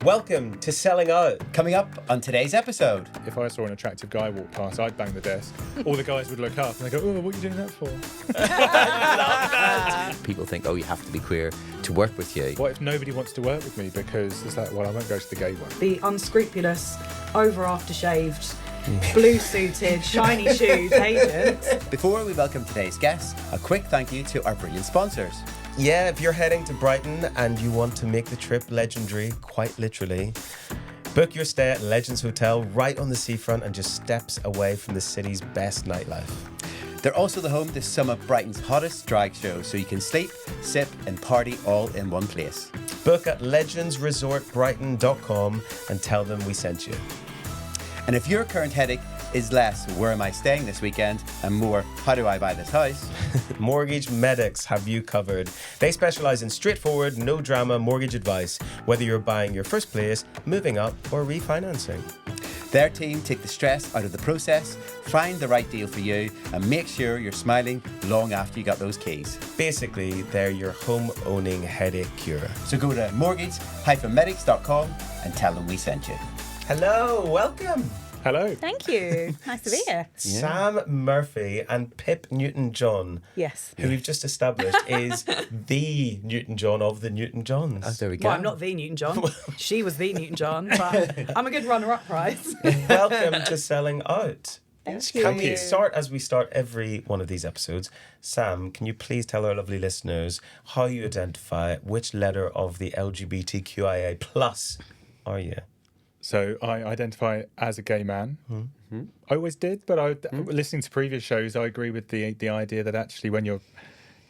Welcome to Selling Out. Coming up on today's episode. If I saw an attractive guy walk past, I'd bang the desk. All the guys would look up and they go, "Oh, what are you doing that for?" I love that. People think, oh, you have to be queer to work with you. What if nobody wants to work with me because it's like, well, I won't go to the gay one. The unscrupulous, over-after-shaved, blue-suited, shiny shoes agent. Before we welcome today's guests, a quick thank you to our brilliant sponsors. Yeah, if you're heading to Brighton and you want to make the trip legendary, quite literally, book your stay at Legends Hotel right on the seafront and just steps away from the city's best nightlife. They're also the home to some of Brighton's hottest drag shows, so you can sleep, sip and party all in one place. Book at legendsresortbrighton.com and tell them we sent you. And if your current headache is less, where am I staying this weekend, and more, how do I buy this house? Mortgage Medics have you covered. They specialise in straightforward, no drama mortgage advice, whether you're buying your first place, moving up or refinancing. Their team take the stress out of the process, find the right deal for you, and make sure you're smiling long after you got those keys. Basically, they're your home-owning headache cure. So go to mortgage-medics.com and tell them we sent you. Hello, welcome. Hello. Thank you. Nice to be here. Sam Murphy and Pip Newton-John, Yes. who we've just established is the Newton-John of the Newton-Johns. Oh, there we go. Well, I'm not the Newton-John. She was the Newton-John, but I'm a good runner-up prize. Welcome to Selling Out. Thank Can you. we start as we start every one of these episodes? Sam, can you please tell our lovely listeners how you identify, which letter of the LGBTQIA plus are you? So I identify as a gay man. Mm-hmm. I always did, but listening to previous shows, I agree with the idea that actually when you're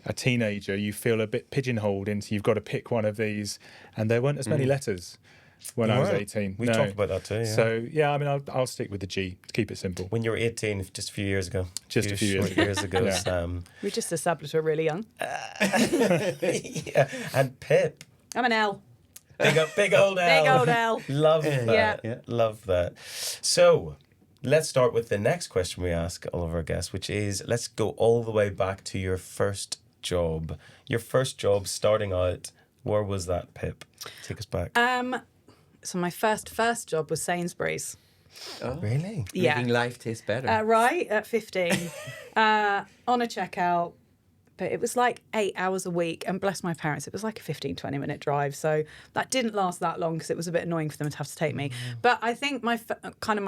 a teenager, you feel a bit pigeonholed into you've got to pick one of these, and there weren't as many letters when I was 18. We talked about that too, yeah. So, yeah, I mean, I'll stick with the G to keep it simple. When you were 18, just a few years ago. Just a few years short ago. years ago, Yeah. Sam. We just established we're really young. Yeah. And Pip. I'm an L. Big old L. Big old L. Love that. Yeah. Love that. So, let's start with the next question we ask all of our guests, which is, let's go all the way back to your first job. Your first job starting out, where was that, Pip? Take us back. So my first job was Sainsbury's. Oh, Really? Yeah. making life taste better. Right, at 15. On a checkout. But it was like 8 hours a week. And bless my parents, it was like a 15, 20-minute drive. So that didn't last that long because it was a bit annoying for them to have to take me. But I think my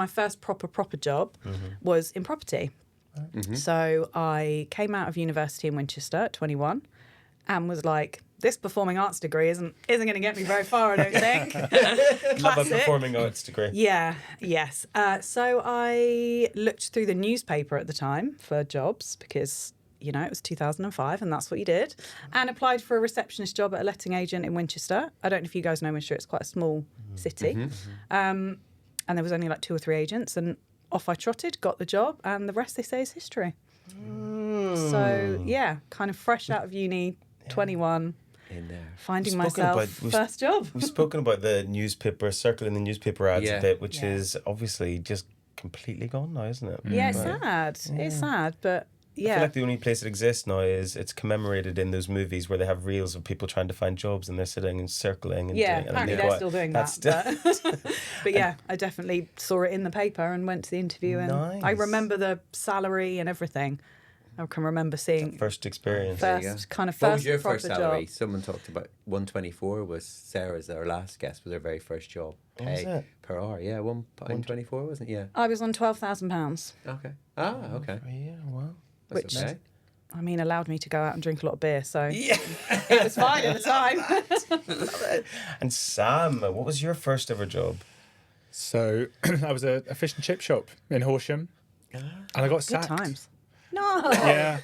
first proper job was in property. So I came out of university in Winchester at 21 and was like, this performing arts degree isn't going to get me very far, I don't think. Love a Classic. performing arts degree. Yeah, yes. So I looked through the newspaper at the time for jobs because, you know, it was 2005 and that's what you did, and applied for a receptionist job at a letting agent in Winchester. I don't know if you guys know Winchester, it's quite a small city. And there was only like 2 or 3 agents, and off I trotted, got the job, and the rest, they say, is history. So, yeah, kind of fresh out of uni, 21. In there. Finding We've spoken myself about- first job. We've spoken about the newspaper, circling the newspaper ads a Yeah. bit, which Yeah. is obviously just completely gone now, isn't it? Yeah, it's Right. sad. It's sad, but I yeah. feel like the only place it exists now is it's commemorated in those movies where they have reels of people trying to find jobs and they're sitting and circling. And Yeah, doing, and apparently they they're go, still doing "That's that. But yeah, I definitely saw it in the paper and went to the interview, and I Nice. remember the salary and everything. I can remember seeing First experience. There you go. first kind of What first was your proper first salary? job. Someone talked about 124 was Sarah's, our last guest, was her very first job. What was Pay it? per hour, yeah, 124 wasn't it? Yeah. I was on £12,000. Okay. Ah, okay. Yeah, well. That's Which- okay. I mean, allowed me to go out and drink a lot of beer, so Yeah. it was fine at the time. And Sam, what was your first ever job? So I was a fish and chip shop in Horsham, and I got Good sacked. times. No. Yeah,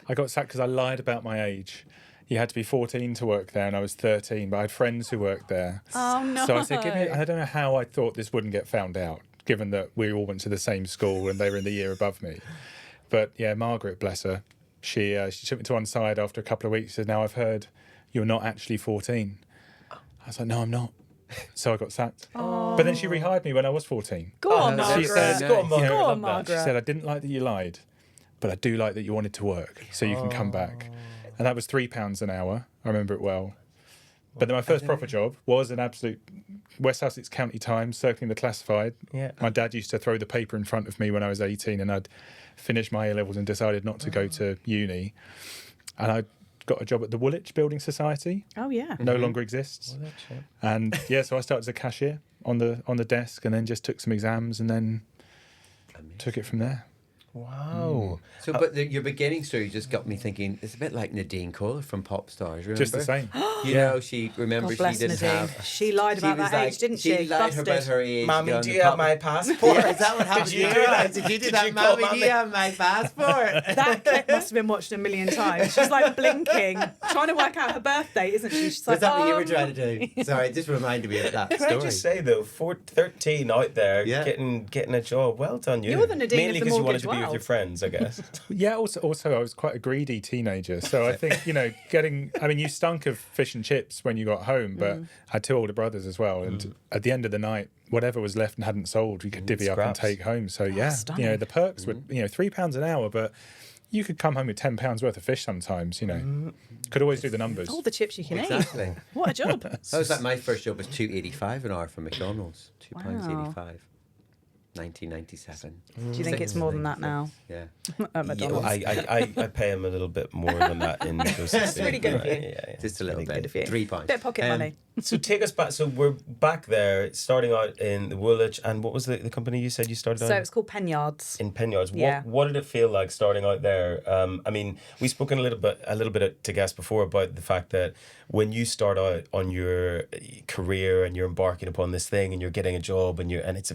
I got sacked because I lied about my age. You had to be 14 to work there, and I was 13, but I had friends who worked there. Oh, no. So I said, give me, I don't know how I thought this wouldn't get found out, given that we all went to the same school and they were in the year above me. But yeah, Margaret, bless her, she took me to one side after a couple of weeks and said, now I've heard you're not actually 14. I was like, no, I'm not. So I got sacked. But then she rehired me when I was 14. Go on, She Margaret. said- Go on, Margaret. Go I on, love that. Margaret. She said, I didn't like that you lied, but I do like that you wanted to work, so you can come back. And that was £3 an hour. I remember it well. But then my first proper job was an absolute West Sussex County Times, circling the classified. Yeah. My dad used to throw the paper in front of me when I was 18, and I'd finished my A-levels and decided not to go to uni. And I got a job at the Woolwich Building Society. Oh yeah. No longer exists. And yeah, so I started as a cashier on the desk, and then just took some exams, and then took it from there. Wow. So, but your beginning story just got me thinking. It's a bit like Nadine Coyle from Pop Stars. Remember? Just the same. You know, she remember God she bless didn't Nadine. have. She lied about was that age, like- didn't she? She lied Busted. about her age. Mommy, on do the you have pop- my passport? Yeah, is that what happened? Did you do that? Did you do Did that, you call Mommy? Do Mommy? you have my passport? That clip must have been watched a million times. She's like blinking, trying to work out her birthday, isn't she? She's like, Was that what you were trying to do? Sorry, it just reminded me of that Can story. I just say though, 13 out there, Yeah. getting a job. Well done, you. You're the Nadine Mainly of the because you wanted mortgage to be with world. your friends, I guess. Yeah, also I was quite a greedy teenager. So I think, you stunk of fish and chips when you got home, but I had two older brothers as well. And at the end of the night, whatever was left and hadn't sold, we could divvy up and Scraps. take home. So yeah, stunning. the perks were, £3 an hour, but you could come home with £10 worth of fish sometimes, Could always do the numbers. all the chips you can Exactly. eat. What a job. That was like my first job was £2.85 an hour for McDonald's. £2.85. 1997. Do you think it's more than that now Yeah. at Yeah, McDonald's? I pay him a little bit more than that in GoSucceed. That's really good of you. Yeah. Just a little Good of bit. you. £3. Bit of pocket money. So take us back. So we're back there, starting out in the Woolwich, and what was the company you said you started So on? it's called Penyards. In Penyards. Yeah. What did it feel like starting out there? We've spoken a little bit to guests before about the fact that when you start out on your career and you're embarking upon this thing and you're getting a job and it's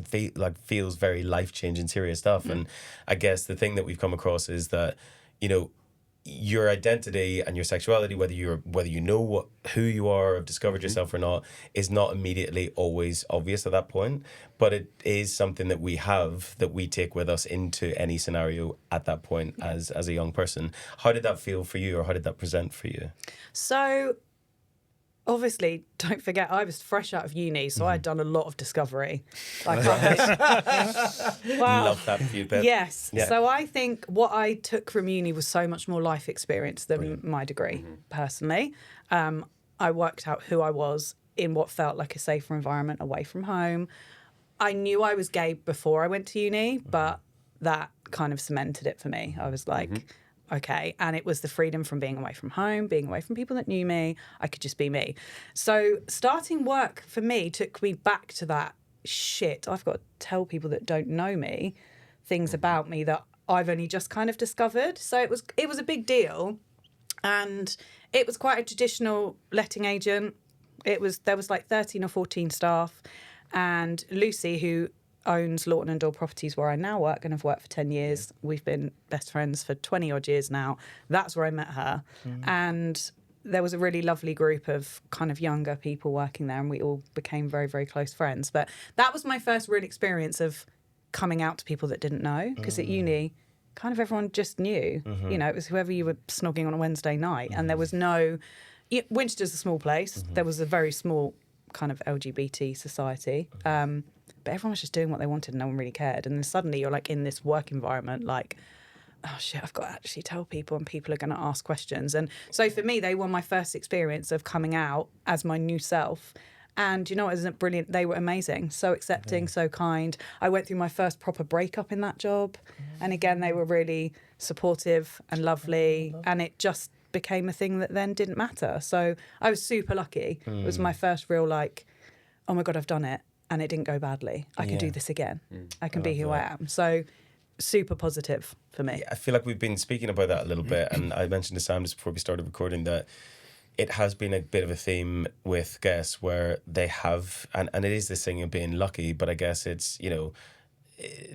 feels very life changing, serious stuff. And I guess the thing that we've come across is that your identity and your sexuality, whether you know who you are, have discovered yourself or not, is not immediately always obvious at that point. But it is something that we take with us into any scenario at that point as a young person. How did that feel for you, or how did that present for you? So, obviously, don't forget, I was fresh out of uni, so I'd done a lot of discovery. Wow. Love that for you, Pip. Yes. Yeah. So I think what I took from uni was so much more life experience than my degree, personally. I worked out who I was in what felt like a safer environment away from home. I knew I was gay before I went to uni, but that kind of cemented it for me. I was like, okay. And it was the freedom from being away from home, being away from people that knew me. I could just be me. So starting work for me took me back to that shit. I've got to tell people that don't know me things about me that I've only just kind of discovered. So it was a big deal. And it was quite a traditional letting agent. There was like 13 or 14 staff. And Lucy, who owns Lawton and Door Properties, where I now work and have worked for 10 years. We've been best friends for 20 odd years now. That's where I met her. And there was a really lovely group of kind of younger people working there, and we all became very, very close friends. But that was my first real experience of coming out to people that didn't know, because at uni, kind of everyone just knew. It was whoever you were snogging on a Wednesday night, and there was no... Winchester's a small place. There was a very small kind of LGBT society. But everyone was just doing what they wanted and no one really cared. And then suddenly you're like in this work environment, like, oh shit, I've got to actually tell people and people are going to ask questions. And so for me, they were my first experience of coming out as my new self. And you know what, isn't it brilliant? They were amazing, so accepting, so kind. I went through my first proper breakup in that job. And again, they were really supportive and lovely. And it just became a thing that then didn't matter. So I was super lucky. It was my first real like, oh my God, I've done it. And it didn't go badly. I can do this again. I can be who I am. So super positive for me. I feel like we've been speaking about that a little bit, and I mentioned to Sam just before we started recording that it has been a bit of a theme with guests where they have, and it is this thing of being lucky, but I guess it's,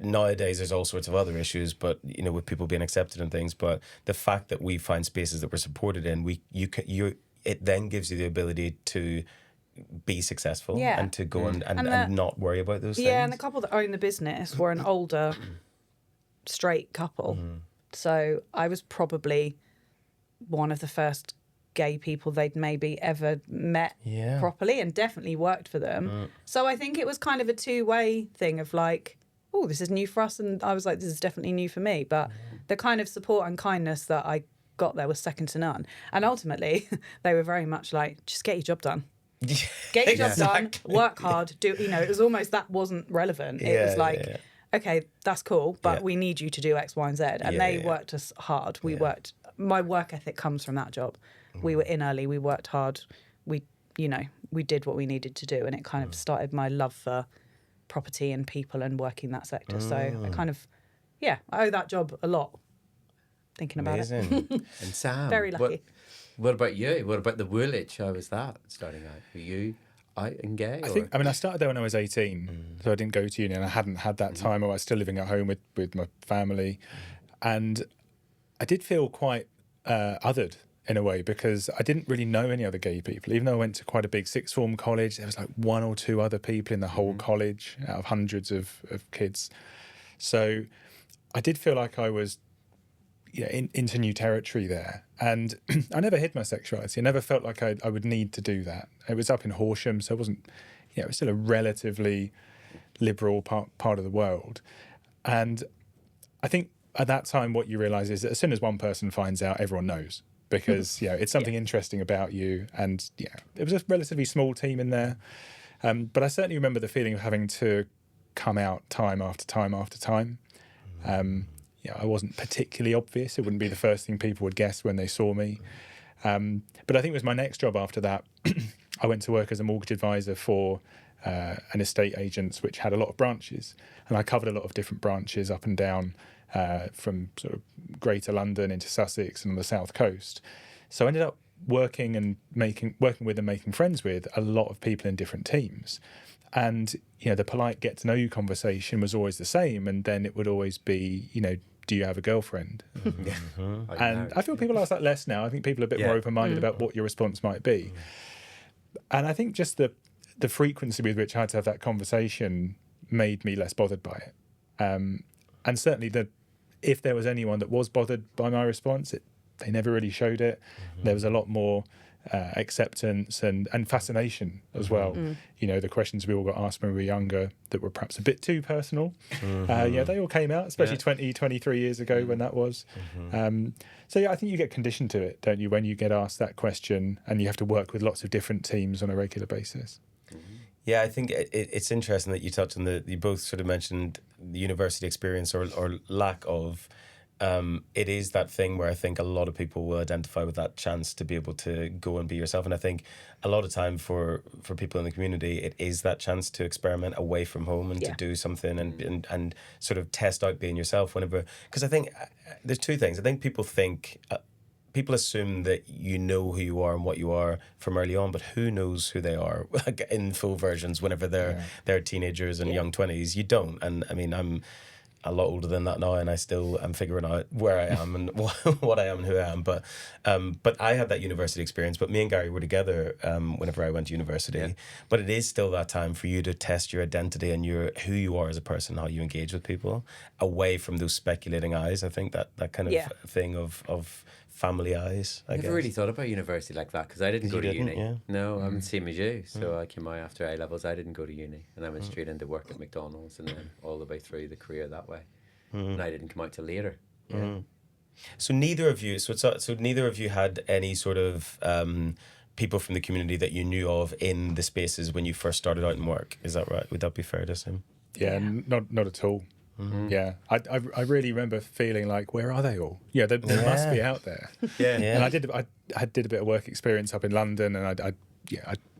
nowadays there's all sorts of other issues, but with people being accepted and things, but the fact that we find spaces that we're supported in, it then gives you the ability to be successful and to go and not worry about those things. Yeah, and the couple that own the business were an older straight couple. So I was probably one of the first gay people they'd maybe ever met properly, and definitely worked for them. So I think it was kind of a two-way thing of like, oh, this is new for us, and I was like, this is definitely new for me. But the kind of support and kindness that I got there was second to none. And ultimately, they were very much like, just get your job done. Get your job done, Exactly. work hard, it was almost that wasn't relevant. It was like, okay, that's cool, but Yeah. we need you to do X, Y, and Z. And they worked us hard. My work ethic comes from that job. We were in early, we worked hard, we did what we needed to do. And it kind of started my love for property and people and working that sector. So I kind of, I owe that job a lot, thinking about it. Amazing. And Sam, Very lucky. What about you? What about the Woolwich? How was that starting out? Were you out and gay? I started there when I was 18, so I didn't go to uni, and I hadn't had that time. I was still living at home with my family, and I did feel quite othered in a way, because I didn't really know any other gay people. Even though I went to quite a big sixth form college, there was like one or two other people in the whole college out of hundreds of kids. So I did feel like I was into new territory there. And I never hid my sexuality. I never felt like I would need to do that. It was up in Horsham, so it wasn't, it was still a relatively liberal part of the world. And I think at that time, what you realise is that as soon as one person finds out, everyone knows, because it's something interesting about you. And it was a relatively small team in there. But I certainly remember the feeling of having to come out time after time after time. I wasn't particularly obvious. It wouldn't be the first thing people would guess when they saw me. But I think it was my next job after that. I went to work as a mortgage advisor for an estate agent, which had a lot of branches. And I covered a lot of different branches up and down from sort of Greater London into Sussex and on the south coast. So I ended up working with and making friends with a lot of people in different teams. And, the polite get to know you conversation was always the same. And then it would always be, do you have a girlfriend? And I feel people ask that less now. I think people are a bit more open-minded about what your response might be. And I think just the frequency with which I had to have that conversation made me less bothered by it. And certainly if there was anyone that was bothered by my response, they never really showed it. There was a lot more acceptance and fascination as well. The questions we all got asked when we were younger that were perhaps a bit too personal. They all came out, especially 23 years ago when that was. I think you get conditioned to it, don't you, when you get asked that question and you have to work with lots of different teams on a regular basis. Yeah, I think it's interesting that you touched on you both sort of mentioned the university experience or lack of. It is that thing where I think a lot of people will identify with that chance to be able to go and be yourself. And I think a lot of time for people in the community, it is that chance to experiment away from home and to do something and sort of test out being yourself whenever. Because I think there's two things. I think people assume that you know who you are and what you are from early on, but who knows who they are in full versions whenever they're teenagers and young 20s. You don't. And I mean, I'm a lot older than that now, and I still am figuring out where I am and what I am and who I am. But I had that university experience. But me and Gary were together whenever I went to university. Yeah. But it is still that time for you to test your identity and who you are as a person, how you engage with people, away from those speculating eyes. I think that kind of thing of family eyes. I never really thought about university like that, because I didn't go to uni. Yeah. No, I'm the same as you. So I came out after A levels. I didn't go to uni, and I went straight into work at McDonald's, and then all the way through the career that way. And I didn't come out till later. Yeah. So neither of you. So neither of you had any sort of people from the community that you knew of in the spaces when you first started out in work. Is that right? Would that be fair to assume? Yeah. Not at all. Yeah, I really remember feeling like, where are they all? Yeah, they must be out there. And I did a bit of work experience up in London, and I'd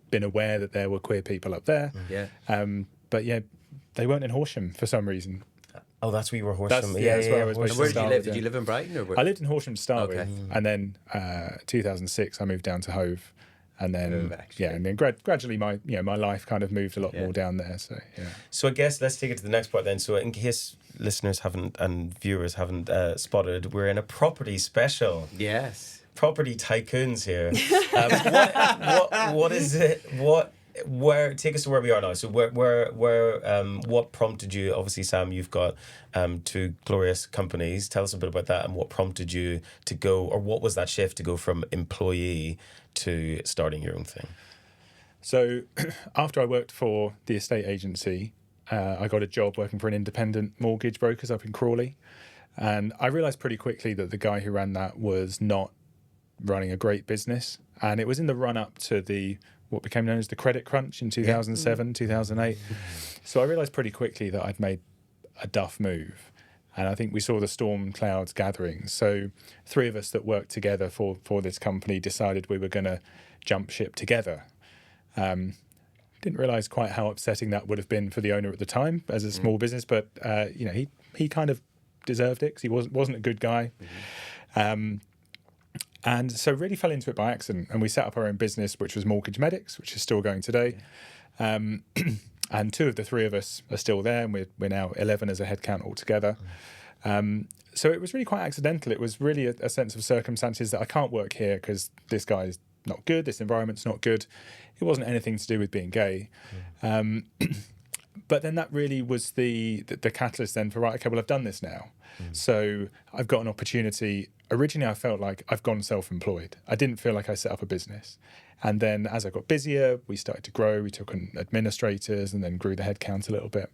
been aware that there were queer people up there. But they weren't in Horsham for some reason. Oh, that's where you were, Horsham. That's where I was. And where did you live? Did you live in Brighton or where? I lived in Horsham to start with, and then 2006 I moved down to Hove. And then, gradually my life kind of moved a lot more down there. So I guess let's take it to the next part then. So in case listeners haven't and viewers haven't spotted, we're in a property special. Yes. Property tycoons here. What is it? Take us to where we are now. So what prompted you? Obviously, Sam, you've got two glorious companies. Tell us a bit about that and what prompted you to go, or what was that shift to go from employee to starting your own thing? So after I worked for the estate agency, I got a job working for an independent mortgage brokers up in Crawley. And I realised pretty quickly that the guy who ran that was not running a great business. And it was in the run-up to the what became known as the credit crunch in 2007, 2008. So I realised pretty quickly that I'd made a duff move. And I think we saw the storm clouds gathering. So 3 of us that worked together for this company decided we were going to jump ship together. Didn't realise quite how upsetting that would have been for the owner at the time as a small business, but he kind of deserved it because he wasn't a good guy. And so really fell into it by accident. And we set up our own business, which was Mortgage Medics, which is still going today. And 2 of the 3 of us are still there, and we're now 11 as a headcount altogether. So it was really quite accidental. It was really a sense of circumstances that I can't work here because this guy's not good, this environment's not good. It wasn't anything to do with being gay. But then that really was the catalyst then for, right, okay, well, I've done this now. So I've got an opportunity. Originally, I felt like I've gone self-employed. I didn't feel like I set up a business. And then as I got busier, we started to grow. We took on administrators and then grew the headcount a little bit.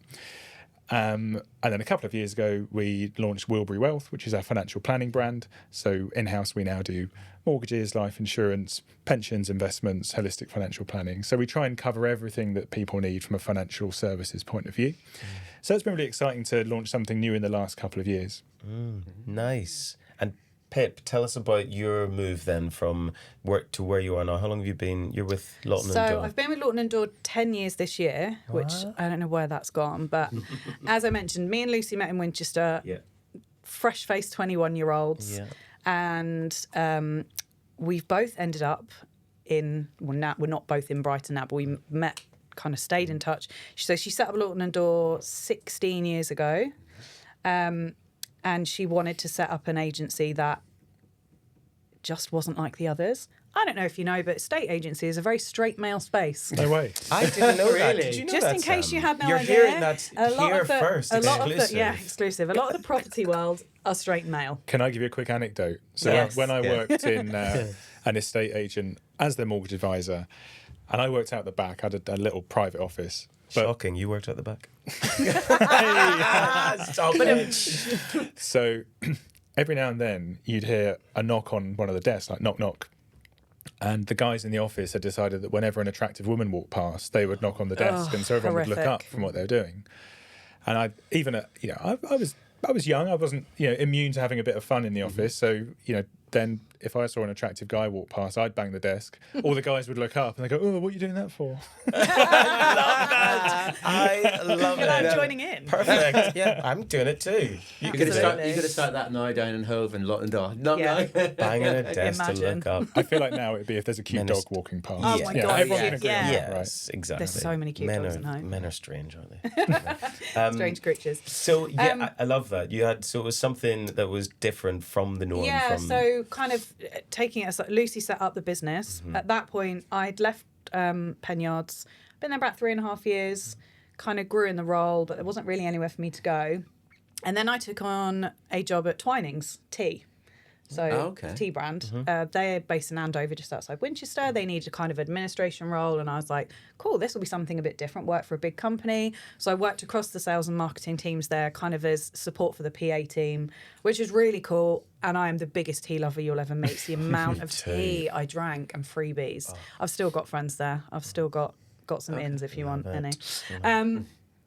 And then a couple of years ago, we launched Wilbury Wealth, which is our financial planning brand. So in-house, we now do mortgages, life insurance, pensions, investments, holistic financial planning. So we try and cover everything that people need from a financial services point of view. So it's been really exciting to launch something new in the last couple of years. Nice. And Pip, tell us about your move then from work to where you are now. How long have you been? You're with Lawton and Dawe. So I've been with Lawton and Dawe 10 years this year, which I don't know where that's gone. But as I mentioned, me and Lucy met in Winchester, fresh-faced 21-year-olds. Yeah. And we've both ended up in, well, now we're not both in Brighton now, but we met, kind of stayed in touch. So she set up Lawton and Dawe 16 years ago. And she wanted to set up an agency that just wasn't like the others. I don't know if you know, but estate agency is a very straight male space. No way. I didn't know that. Did you know Just that, in case Sam? you had no You're idea. hearing that here of the, first, a lot exclusive. Of the, yeah, exclusive. A lot of the property world are straight male. Can I give you a quick anecdote? So Yes. when I worked in an estate agent as their mortgage advisor, and I worked out the back, I had a little private office. But Shocking, you worked at the back. Stop it. so every now and then you'd hear a knock on one of the desks, like knock, knock. And the guys in the office had decided that whenever an attractive woman walked past, they would knock on the desk, and so everyone would look up horrific. from what they were doing. And I was young. I wasn't immune to having a bit of fun in the office. So then if I saw an attractive guy walk past, I'd bang the desk. All the guys would look up and they go, "Oh, what are you doing that for?" I love You're it. like joining in. Perfect. Yeah, I'm doing it too. You could have started that now down in Hove and Lawton Dawe. Not Yeah. now. Banging a desk to Imagine. look up. I feel like now it'd be if there's a cute Menace. dog walking past. Oh my God, everyone yeah. can agree on Yeah. that, right? Yes, exactly. There's so many cute men dogs are, at home. Men are strange, aren't they? Strange creatures. So yeah, I love that. So it was something that was different from the norm. Yeah, from... so kind of taking it as Lucy set up the business. At that point, I'd left Penyards, been there about 3.5 years, kind of grew in the role, but there wasn't really anywhere for me to go. And then I took on a job at Twinings Tea. So tea brand. They're based in Andover, just outside Winchester. They needed a kind of administration role, and I was like, cool, this will be something a bit different. Work for a big company. So I worked across the sales and marketing teams there, kind of as support for the PA team, which is really cool. And I am the biggest tea lover you'll ever meet. It's the amount of tea I drank and freebies. I've still got friends there. I've still got some ins if you want any.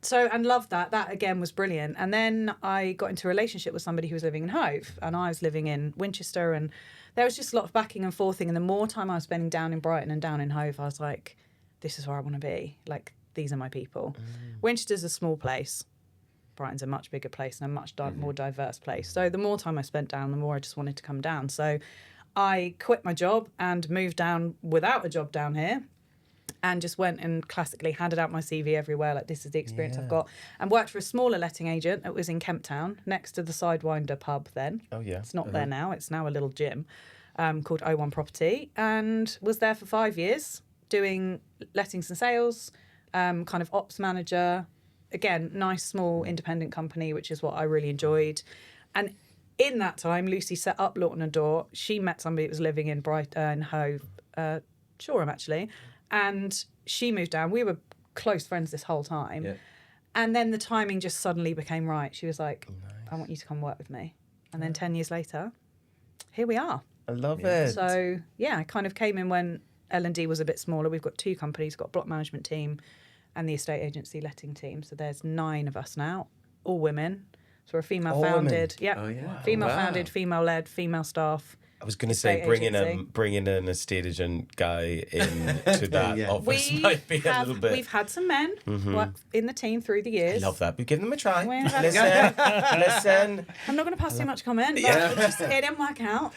So, and loved that. That, again, was brilliant. And then I got into a relationship with somebody who was living in Hove, and I was living in Winchester, and there was just a lot of backing and forthing. And the more time I was spending down in Brighton and down in Hove, I was like, this is where I want to be. Like, these are my people. Winchester's a small place. Brighton's a much bigger place and a much more diverse place. So the more time I spent down, the more I just wanted to come down. So I quit my job and moved down without a job down here, and just went and classically handed out my CV everywhere, like, this is the experience I've got, and worked for a smaller letting agent. It was in Kemp Town, next to the Sidewinder pub then. Oh, yeah. It's not there now. It's now a little gym called O1 Property, and was there for 5 years doing lettings and sales, kind of ops manager. Again, nice, small, independent company, which is what I really enjoyed. And in that time, Lucy set up Lawton and Dawe. She met somebody that was living in Brighton, Hove, Shoreham, actually. And she moved down. We were close friends this whole time. Yeah. And then the timing just suddenly became right. She was like, I want you to come work with me. And then 10 years later, here we are. I love it. So, yeah, I kind of came and went, L&D was a bit smaller. We've got 2 companies, got a block management team and the estate agency letting team. So there's 9 of us now, all women. So we're female All women? founded. Yeah. Oh, yeah. Female Wow. founded, female led, female staff. I was going to say Estate bringing agency. an estate agent guy into that Yeah. office might be a little bit. We've had some men work in the team through the years. I love that. We've given them a try. We've had Listen. I'm not going to pass too much comment, but it didn't work out.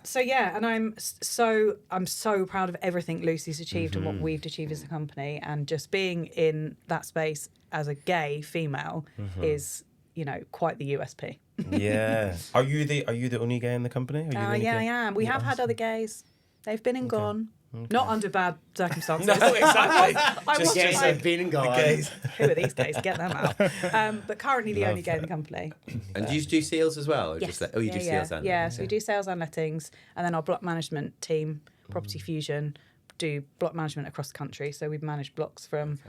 So yeah, and I'm so proud of everything Lucy's achieved and what we've achieved as a company, and just being in that space as a gay female is, you know, quite the USP. Yeah. Are you the only guy in the company? Are you the only Yeah, guy? I am. We have had other gays. They've been and gone. Not under bad circumstances. No, exactly. I Just was Gays like, have been and gone. who are these gays? Get them out. But currently the only gay in the company. And do you do sales as well? Or Yes. just like, you do sales and Yeah, so we do sales and lettings, and then our block management team, Property Fusion, do block management across the country. So we've managed blocks from,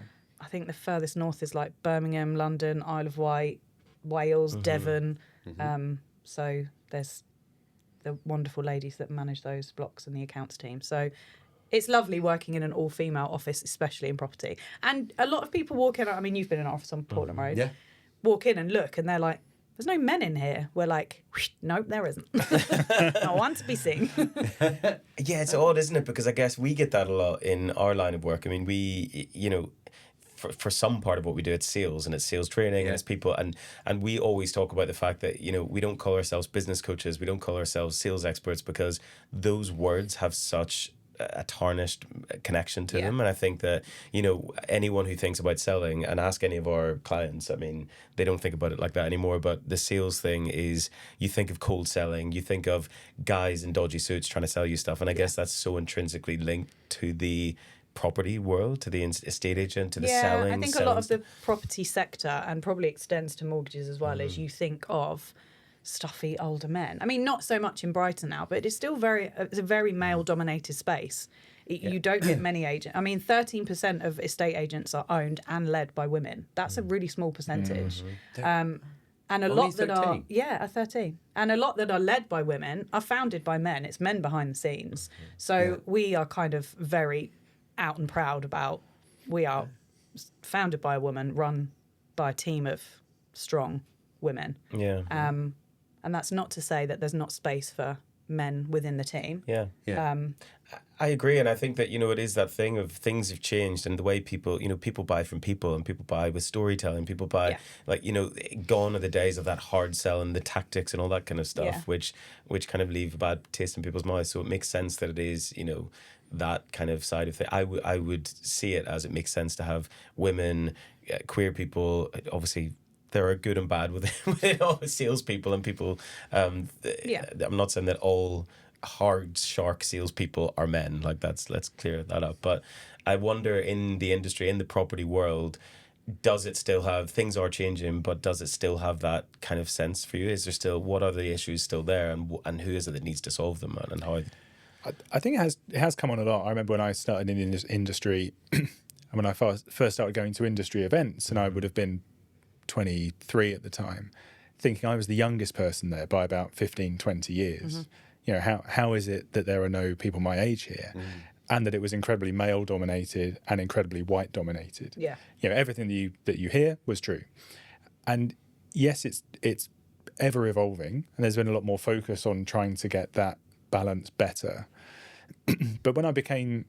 I think the furthest north is like Birmingham, London, Isle of Wight, Wales, Devon. So there's the wonderful ladies that manage those blocks and the accounts team. So it's lovely working in an all-female office, especially in property. And a lot of people walk in, I mean, you've been in an office on Portland Road. Yeah. Walk in and look, and they're like, there's no men in here. We're like, nope, there isn't. Not one to be seen. Yeah, it's odd, isn't it? Because I guess we get that a lot in our line of work. I mean, we, you know, for some part of what we do, it's sales and it's sales training and it's people. And we always talk about the fact that, you know, we don't call ourselves business coaches. We don't call ourselves sales experts because those words have such a tarnished connection to them. And I think that, you know, anyone who thinks about selling, and ask any of our clients, I mean, they don't think about it like that anymore, but the sales thing is, you think of cold selling, you think of guys in dodgy suits trying to sell you stuff, and I guess that's so intrinsically linked to the property world, to the estate agent, to the selling. I think a lot of the property sector, and probably extends to mortgages as well, is you think of stuffy older men. I mean, not so much in Brighton now, but it's still it's a very male-dominated space. You don't get many agents. I mean, 13% of estate agents are owned and led by women. That's a really small percentage. And a lot that 13? are 13. And a lot that are led by women are founded by men. It's men behind the scenes. So we are kind of very out and proud about, we are founded by a woman, run by a team of strong women. Yeah. And that's not to say that there's not space for men within the team. Yeah. Um, I agree, and I think that, you know, it is that thing of things have changed, and the way people, you know, people buy from people, and people buy with storytelling, people buy, like, you know, gone are the days of that hard sell and the tactics and all that kind of stuff, which kind of leave a bad taste in people's mouths. So it makes sense that it is, you know, that kind of side of thing. I would see it as, it makes sense to have women, queer people, obviously. There are good and bad with all salespeople and people. I'm not saying that all hard shark salespeople are men. Like, let's clear that up. But I wonder, in the industry, in the property world, does it still have, things are changing, but does it still have that kind of sense for you? Is there still, what are the issues still there, and who is it that needs to solve them, and how? I think it has come on a lot. I remember when I started in this industry, and when I first started going to industry events, and I would have been 23 at the time, thinking I was the youngest person there by about 15, 20 years. You know, how is it that there are no people my age here? And that it was incredibly male dominated and incredibly white dominated. Yeah. You know, everything that you hear was true. And yes, it's ever evolving, and there's been a lot more focus on trying to get that balance better. But when I became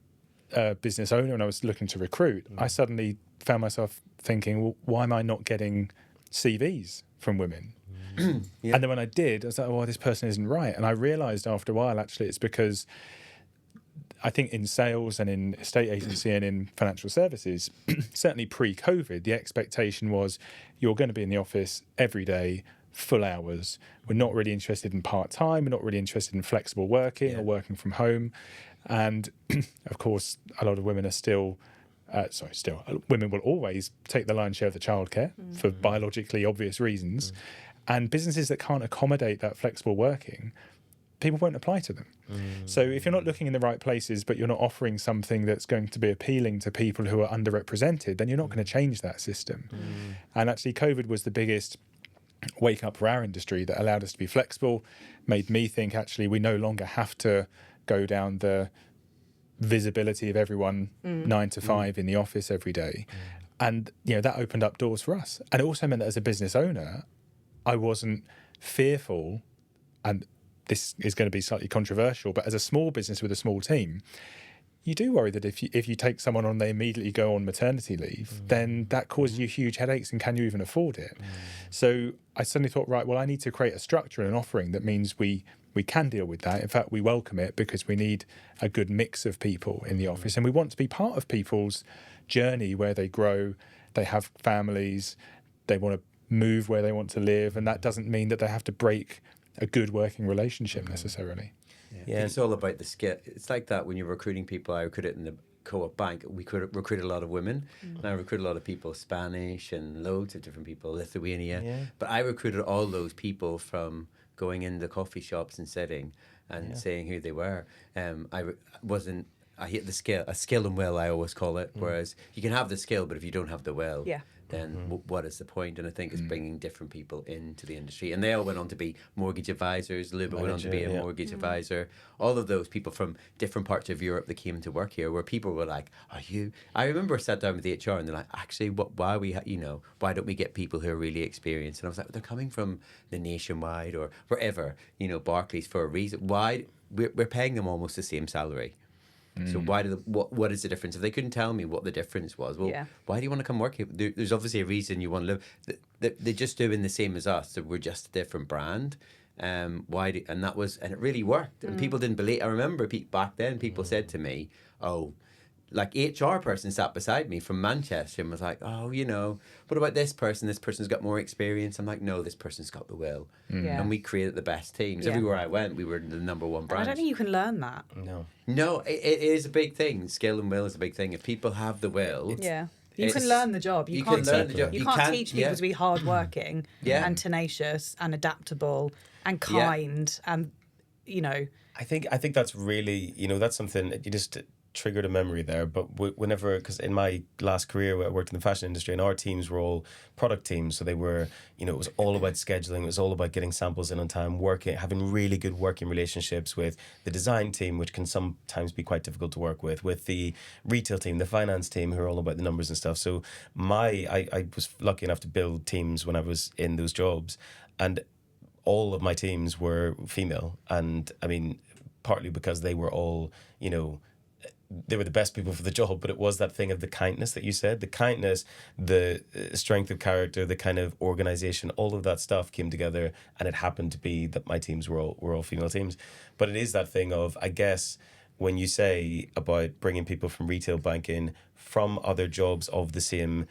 a business owner and I was looking to recruit, I suddenly found myself thinking, well, why am I not getting CVs from women? And then when I did, I was like, well, this person isn't right. And I realised after a while, actually, it's because I think in sales and in estate agency and in financial services, certainly pre-COVID, the expectation was you're going to be in the office every day, full hours. We're not really interested in part-time. We're not really interested in flexible working or working from home. And of course, a lot of women are still, women will always take the lion's share of the childcare for biologically obvious reasons. And businesses that can't accommodate that flexible working, people won't apply to them. So if you're not looking in the right places, but you're not offering something that's going to be appealing to people who are underrepresented, then you're not going to change that system. And actually, COVID was the biggest wake up for our industry that allowed us to be flexible, made me think, actually, we no longer have to go down the visibility of everyone 9 to 5 in the office every day. And, that opened up doors for us. And it also meant that as a business owner, I wasn't fearful, and this is going to be slightly controversial, but as a small business with a small team, you do worry that if you take someone on, they immediately go on maternity leave, then that causes you huge headaches, and can you even afford it? So I suddenly thought, right, well, I need to create a structure and an offering that means we can deal with that. In fact, we welcome it because we need a good mix of people in the office, and we want to be part of people's journey where they grow, they have families, they want to move where they want to live, and that doesn't mean that they have to break a good working relationship necessarily. Yeah, it's all about the skill. It's like that when you're recruiting people. I recruited in the Co-op Bank. We could recruit a lot of women, and I recruited a lot of people Spanish and loads of different people, Lithuania. Yeah. But I recruited all those people from going into coffee shops and sitting and saying who they were. I hate the skill, a skill and will, I always call it. Whereas you can have the skill, but if you don't have the will, then what is the point? And I think it's bringing different people into the industry. And they all went on to be mortgage advisors. Luba went on to be a mortgage advisor. All of those people from different parts of Europe that came to work here, where people were like, "Are you?" I remember I sat down with the HR and they're like, "Actually, why don't we get people who are really experienced?" And I was like, "They're coming from the Nationwide or wherever, Barclays for a reason. Why we're paying them almost the same salary." So why what is the difference? If they couldn't tell me what the difference was, why do you want to come work here? There's obviously a reason you want to live. They're just doing the same as us. So we're just a different brand. And it really worked. And people didn't believe. I remember back then people said to me, "Oh," like HR person sat beside me from Manchester and was like, "Oh, what about this person? This person's got more experience." I'm like, "No, this person's got the will." And we created the best teams. Everywhere I went, we were the number one brand. I don't think you can learn that. No, it is a big thing. Skill and will is a big thing. If people have the will, you can learn the job. You can can't learn the job. You can't teach people to be hardworking and tenacious and adaptable and kind and I think that's really, that's something that you just triggered a memory there. But whenever, because in my last career I worked in the fashion industry, and our teams were all product teams, so they were, it was all about scheduling, it was all about getting samples in on time, having really good working relationships with the design team, which can sometimes be quite difficult to work with the retail team, the finance team, who are all about the numbers and stuff. So I was lucky enough to build teams when I was in those jobs, and all of my teams were female, and I mean, partly because they were all, they were the best people for the job, but it was that thing of the kindness that you said, the kindness, the strength of character, the kind of organization, all of that stuff came together, and it happened to be that my teams were all female teams. But it is that thing of, I guess, when you say about bringing people from retail banking, from other jobs of the same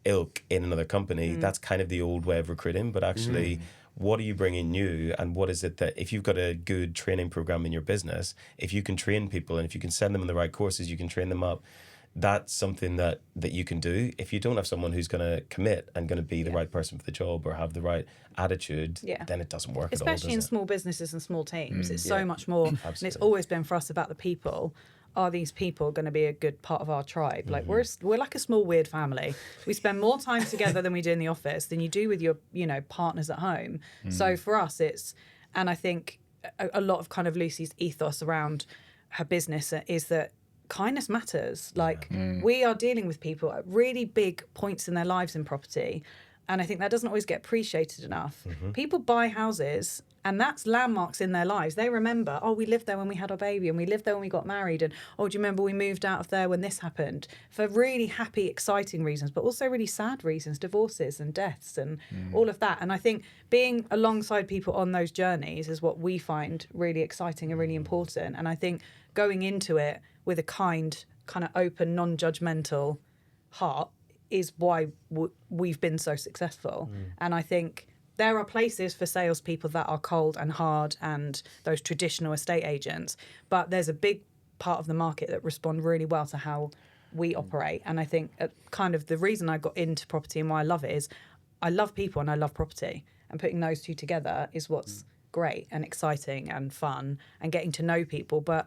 ilk in another company, that's kind of the old way of recruiting, but actually what are you bringing new, and what is it that, if you've got a good training program in your business, if you can train people and if you can send them in the right courses, you can train them up, that's something that you can do. If you don't have someone who's going to commit and going to be the right person for the job or have the right attitude, then it doesn't work especially at all, in small businesses and small teams. It's so much more, and it's always been for us about the people. Are these people going to be a good part of our tribe? Like we're like a small weird family. We spend more time together than we do in the office than you do with your partners at home. So for us, and I think a lot of kind of Lucy's ethos around her business is that kindness matters. Like we are dealing with people at really big points in their lives in property, and I think that doesn't always get appreciated enough. People buy houses, and that's landmarks in their lives. They remember, we lived there when we had our baby, and we lived there when we got married, and do you remember we moved out of there when this happened? For really happy, exciting reasons, but also really sad reasons, divorces and deaths and all of that. And I think being alongside people on those journeys is what we find really exciting and really important. And I think going into it with a kind of open, non-judgmental heart is why we've been so successful. And I think there are places for salespeople that are cold and hard and those traditional estate agents, but there's a big part of the market that respond really well to how we operate. And I think kind of the reason I got into property and why I love it is I love people and I love property, and putting those two together is what's great and exciting and fun, and getting to know people. But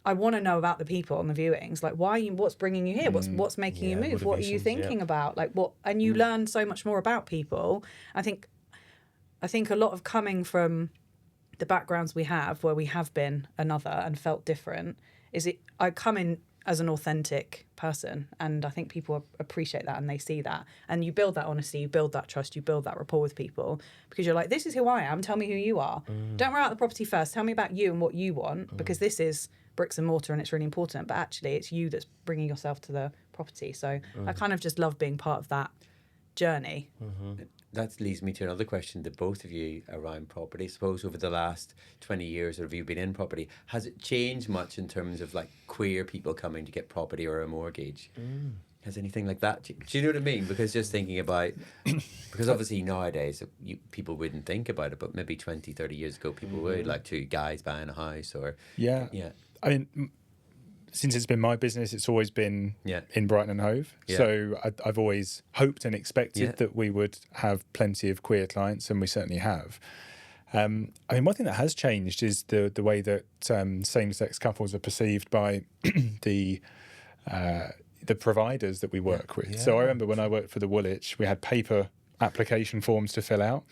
I want to know about the people on the viewings. Like, what's bringing you here? What's making you move? What are you thinking about? Like, what? And you learn so much more about people. I think a lot of coming from the backgrounds we have, where we have been another and felt different, I come in as an authentic person, and I think people appreciate that and they see that, and you build that honesty, you build that trust, you build that rapport with people, because you're like, this is who I am, tell me who you are. Don't worry about the property first, tell me about you and what you want, because this is bricks and mortar and it's really important, but actually it's you that's bringing yourself to the property. So I kind of just love being part of that journey. That leads me to another question that both of you around property. I suppose over the last 20 years, or have you been in property, has it changed much in terms of like queer people coming to get property or a mortgage? Has anything like that? Do you know what I mean? Because just thinking about, because obviously nowadays people wouldn't think about it, but maybe 20, 30 years ago people would, like two guys buying a house or... Yeah. I mean, since it's been my business, it's always been in Brighton and Hove. Yeah. So I've always hoped and expected that we would have plenty of queer clients, and we certainly have. I mean, one thing that has changed is the way that same-sex couples are perceived by the providers that we work with. So I remember when I worked for the Woolwich, we had paper application forms to fill out.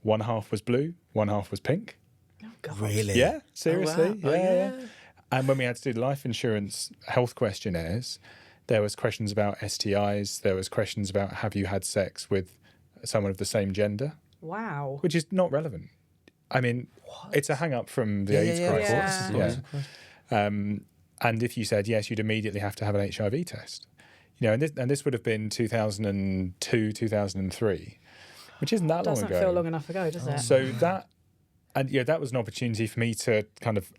One half was blue, one half was pink. Oh, God. Really? Yeah, seriously. Oh, wow. Yeah. And when we had to do life insurance health questionnaires, there was questions about STIs, there was questions about have you had sex with someone of the same gender, Wow. which is not relevant. I mean, it's a hang-up from the AIDS crisis. Yeah. And if you said yes, you'd immediately have to have an HIV test. You know, and this would have been 2002, 2003, which isn't that long ago. Doesn't feel long enough ago, does it? So that was an opportunity for me to kind of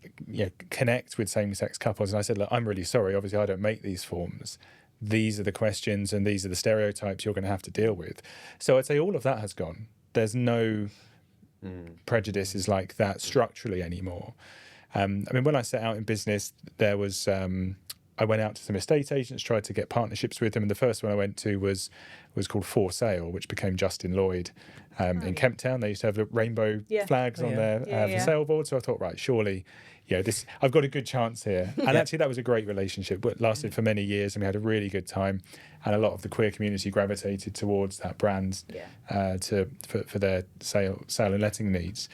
connect with same-sex couples. And I said, look, I'm really sorry. Obviously, I don't make these forms. These are the questions and these are the stereotypes you're going to have to deal with. So I'd say all of that has gone. There's no prejudices like that structurally anymore. I mean, when I set out in business, there was... I went out to some estate agents, tried to get partnerships with them, and the first one I went to was called For Sale, which became Justin Lloyd in Kemp Town. They used to have the rainbow flags on their for sale board. So I thought, right, surely, I've got a good chance here. And actually, that was a great relationship. It lasted for many years, and we had a really good time. And a lot of the queer community gravitated towards that brand for their sale and letting needs.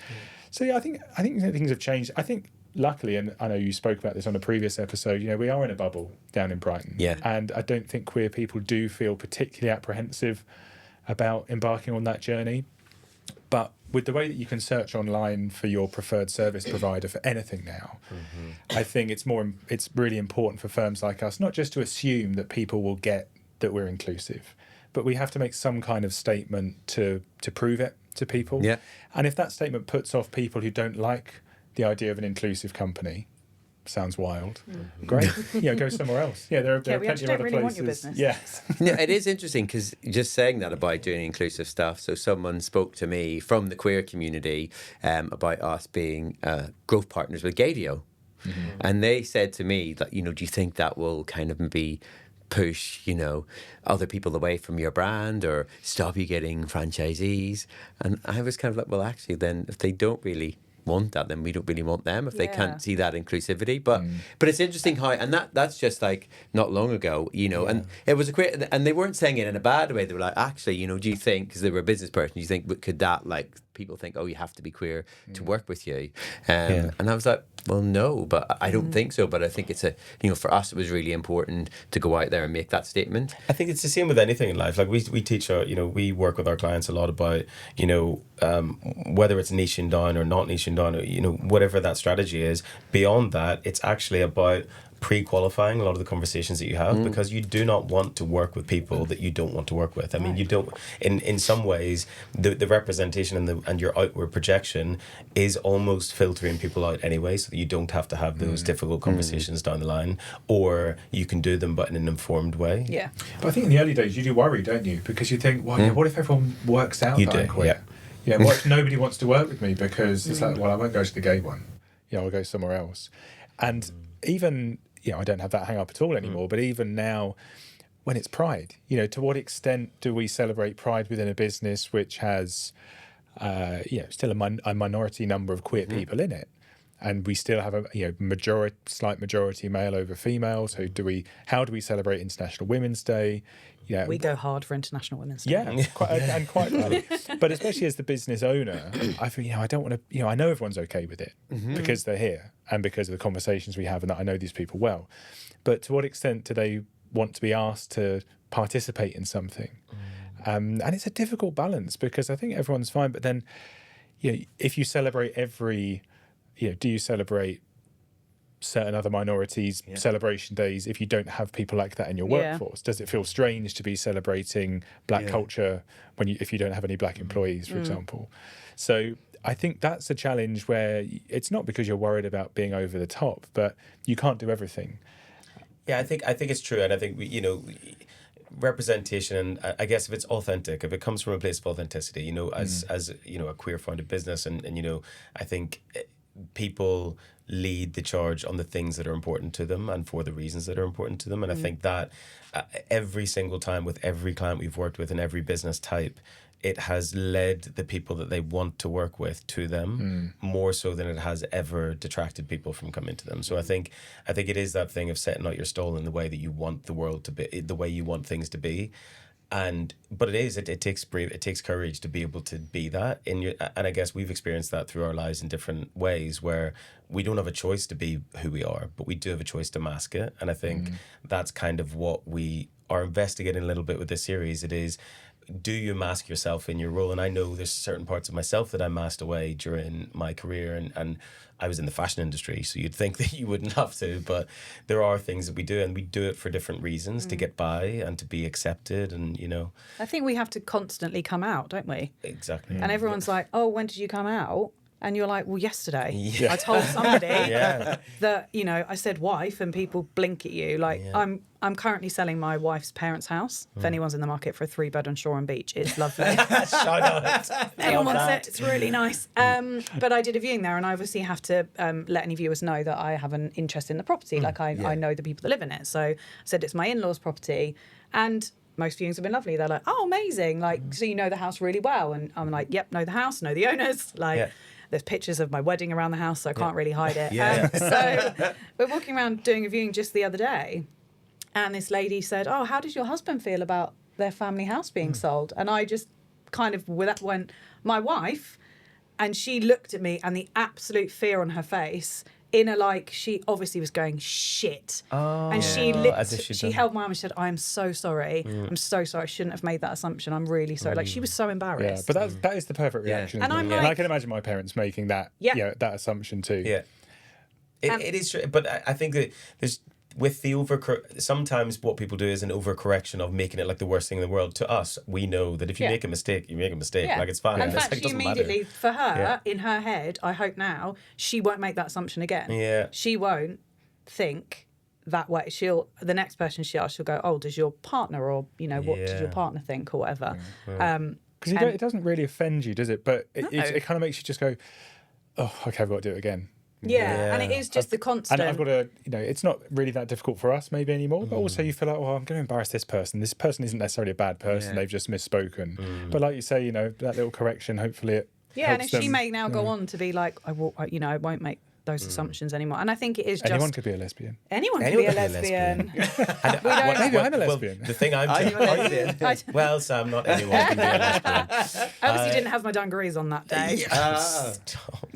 So I think things have changed. I think. Luckily, and I know you spoke about this on a previous episode, we are in a bubble down in Brighton. Yeah. And I don't think queer people do feel particularly apprehensive about embarking on that journey. But with the way that you can search online for your preferred service provider for anything now, I think it's really important for firms like us not just to assume that people will get that we're inclusive, but we have to make some kind of statement to prove it to people. Yeah. And if that statement puts off people who don't like the idea of an inclusive company, sounds wild. Great. Go somewhere else. There are plenty of other really places. Want your business. Yes. Yeah, it is interesting because just saying that about doing inclusive stuff. So someone spoke to me from the queer community about us being growth partners with Gadio. And they said to me that, do you think that will kind of maybe push, other people away from your brand or stop you getting franchisees? And I was kind of like, well, actually, then if they don't really want that, then we don't really want them if they can't see that inclusivity. But it's interesting how, and that's just like not long ago, and it was a great, and they weren't saying it in a bad way. They were like, actually, do you think, because they were a business person, do you think could that, like, people think, oh, you have to be queer to work with you? And I was like, well, no, but I don't think so. But I think it's for us, it was really important to go out there and make that statement. I think it's the same with anything in life. Like we teach, we work with our clients a lot about, whether it's niching down or not niching down, or, whatever that strategy is. Beyond that, it's actually about pre-qualifying a lot of the conversations that you have, because you do not want to work with people that you don't want to work with. I mean, you don't, in some ways, the representation and your outward projection is almost filtering people out anyway, so that you don't have to have those difficult conversations down the line, or you can do them but in an informed way. Yeah. But I think in the early days you do worry, don't you? Because you think, well, what if everyone works out that I'm queer? Yeah, what if nobody wants to work with me because it's like, well, I won't go to the gay one. I'll go somewhere else. And even, I don't have that hang up at all anymore, but even now, when it's Pride, to what extent do we celebrate Pride within a business which has, still a minority number of queer people in it? and we still have a slight majority male over female. So how do we celebrate International Women's Day? Yeah, We go hard for International Women's Day. yeah, quite rightly. But especially as the business owner, I feel I don't want to. I know everyone's okay with it because they're here and because of the conversations we have, and that I know these people well. But to what extent do they want to be asked to participate in something? And it's a difficult balance because I think everyone's fine, but then, if you celebrate do you celebrate certain other minorities celebration days if you don't have people like that in your workforce? Does it feel strange to be celebrating black culture if you don't have any black employees, for example? So I think that's a challenge where it's not because you're worried about being over the top, but you can't do everything. Yeah, I think it's true, and I think representation, and I guess if it's authentic, if it comes from a place of authenticity, as a queer founded business, and I think people lead the charge on the things that are important to them and for the reasons that are important to them. And I think that every single time with every client we've worked with in every business type, it has led the people that they want to work with to them more so than it has ever detracted people from coming to them. So I think it is that thing of setting out your stall in the way that you want the world to be, the way you want things to be. But it takes courage to be able to be that and I guess we've experienced that through our lives in different ways where we don't have a choice to be who we are, but we do have a choice to mask it. And I think that's kind of what we are investigating a little bit with this series. It is, do you mask yourself in your role? And I know there's certain parts of myself that I masked away during my career, and I was in the fashion industry, so you'd think that you wouldn't have to, but there are things that we do, and we do it for different reasons, to get by and to be accepted, and I think we have to constantly come out, don't we? Exactly. And everyone's like, oh, when did you come out? And you're like, well, yesterday. Yeah. I told somebody Yeah. that, I said wife, and people blink at you. Like, Yeah. I'm currently selling my wife's parents' house. If anyone's in the market for a 3-bed on Shoreham Beach, it's lovely. Shout out. Anyone Love wants that. it? It's really nice. But I did a viewing there, and I obviously have to let any viewers know that I have an interest in the property. Like, I know the people that live in it. So I said it's my in-laws' property, and most viewings have been lovely. They're like, oh, amazing. Like, so you know the house really well. And I'm like, yep, know the house, know the owners. Like, there's pictures of my wedding around the house, so I can't really hide it. So we're walking around doing a viewing just the other day, and this lady said, oh, how does your husband feel about their family house being sold? And I just kind of went, my wife, and she looked at me, and the absolute fear on her face, she obviously was going, shit. Oh, and she she held my arm and she said, I'm so sorry. I'm so sorry. I shouldn't have made that assumption. I'm really sorry. Like, she was so embarrassed. Yeah, but that is the perfect reaction. And isn't it? I'm and I like- can imagine my parents making that that assumption too. Yeah. It is true, but I think that there's with the sometimes what people do is an overcorrection of making it like the worst thing in the world. To us, we know that if you make a mistake, you make a mistake. Yeah. Like, it's fine. In It's fact, like, it she doesn't immediately, matter. for her, in her head, I hope now, she won't make that assumption again. Yeah. She won't think that way. The next person she asks, she'll go, oh, does your partner, or, what does your partner think, or whatever. Because it doesn't really offend you, does it? But it kind of makes you just go, oh, okay, I've got to do it again. Yeah, and it is just the constant. And I've got to, it's not really that difficult for us maybe anymore, but also you feel like, well, I'm going to embarrass this person. This person isn't necessarily a bad person. They've just misspoken. But like you say, that little correction, hopefully it and helps if she them. may now go on to be like, I won't make those assumptions anymore. And I think it is just... Anyone could be a lesbian. Anyone can be a lesbian. Maybe I'm a lesbian. The thing I'm Are you a lesbian? Well, Sam, not anyone can be a lesbian. I obviously didn't have my dungarees on that day. Stop.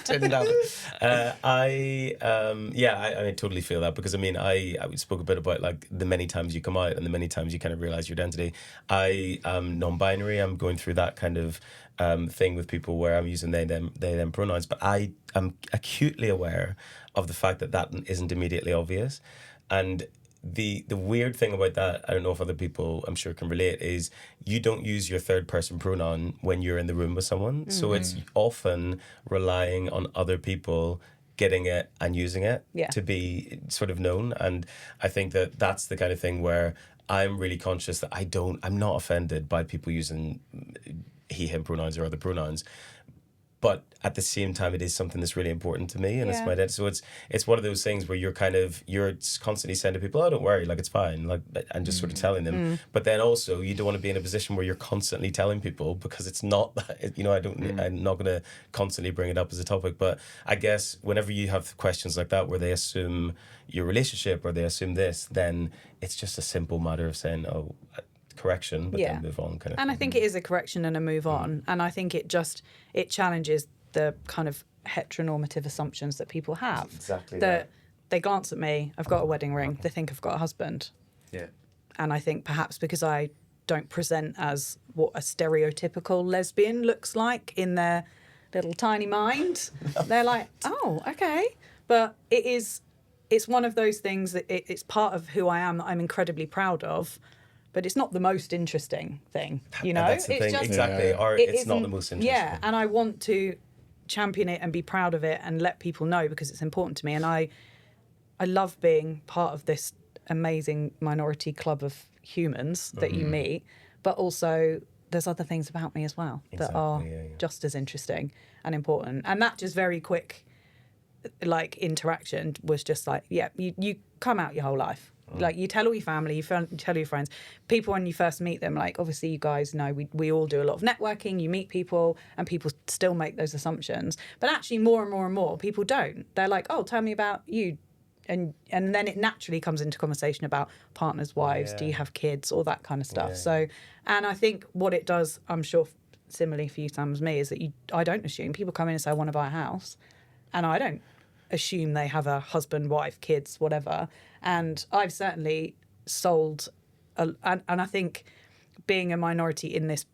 Didn't have it. I totally feel that, because I spoke a bit about like the many times you come out and the many times you kind of realize your identity. I am non-binary. I'm going through that kind of thing with people where I'm using they them pronouns, but I am acutely aware of the fact that isn't immediately obvious. And the weird thing about that, I don't know if other people I'm sure can relate, is you don't use your third person pronoun when you're in the room with someone. So it's often relying on other people getting it and using it to be sort of known. And I think that's the kind of thing where I'm really conscious that I'm not offended by people using he, him pronouns or other pronouns. but at the same time, it is something that's really important to me, and it's Yeah. my identity. So it's one of those things where you're constantly saying to people, "Oh, don't worry, like it's fine," like, and just sort of telling them. But then also, you don't want to be in a position where you're constantly telling people, because it's not. I'm not going to constantly bring it up as a topic. But I guess whenever you have questions like that, where they assume your relationship or they assume this, then it's just a simple matter of saying, "Oh, correction," but then move on, kind of. And I think it is a correction and a move on. And I think it challenges the kind of heteronormative assumptions that people have. Exactly that. They glance at me, I've got a wedding ring, they think I've got a husband. Yeah. And I think perhaps because I don't present as what a stereotypical lesbian looks like in their little tiny mind, they're like, oh, okay. But it's one of those things that it's part of who I am that I'm incredibly proud of. But it's not the most interesting thing, you know? That's the it's thing, just, exactly. Or it's not the most interesting. Yeah, and I want to champion it and be proud of it and let people know, because it's important to me. And I love being part of this amazing minority club of humans that you meet, but also there's other things about me as well that are just as interesting and important. And that just very quick, like, interaction was just like, yeah, you come out your whole life. Like, you tell all your family, you tell your friends. People, when you first meet them, like, obviously you guys know we all do a lot of networking, you meet people, and people still make those assumptions. But actually more and more and more, people don't. They're like, oh, tell me about you. And then it naturally comes into conversation about partners, wives, do you have kids, all that kind of stuff. Yeah. So, and I think what it does, I'm sure similarly for you, Sam, as me, is that I don't assume. People come in and say, I want to buy a house, and I don't assume they have a husband, wife, kids, whatever. And I've certainly sold, and I think being a minority in this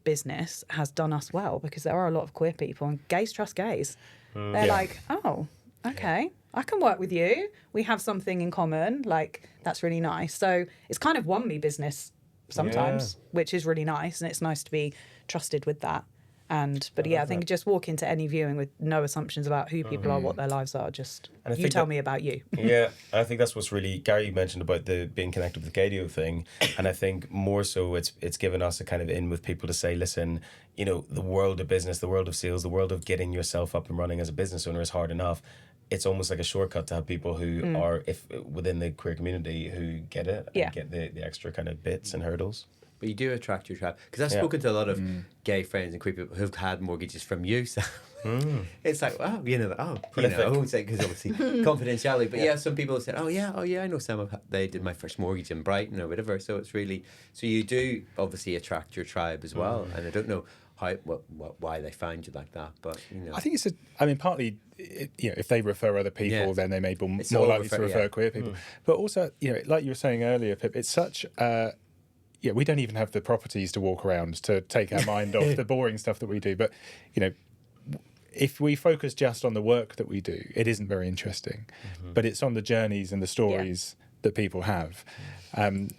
business has done us well, because there are a lot of queer people, and gays trust gays. They're like, oh, okay, I can work with you. We have something in common. Like, that's really nice. So it's kind of won me business sometimes, which is really nice. And it's nice to be trusted with that. But I think just walk into any viewing with no assumptions about who people are, what their lives are. Just you tell me about you. Yeah, I think that's what's really, Gary mentioned about the being connected with the Gadio thing, and I think more so it's given us a kind of in with people to say, listen, you know, the world of business, the world of sales, the world of getting yourself up and running as a business owner is hard enough. It's almost like a shortcut to have people who are within the queer community who get it and get the extra kind of bits and hurdles. But you do attract your tribe. Because I've spoken to a lot of gay friends and queer people who've had mortgages from you. So it's like, wow, I won't say, because obviously confidentiality. But some people have said, oh yeah, I know some of they did my first mortgage in Brighton or whatever. So it's really, so you do obviously attract your tribe as well. And I don't know why they find you like that, but you know. I think partly, if they refer other people, then they may be more likely to refer queer people. But also, like you were saying earlier, Pip, it's such we don't even have the properties to walk around to take our mind off the boring stuff that we do. But, if we focus just on the work that we do, it isn't very interesting. But it's on the journeys and the stories that people have. And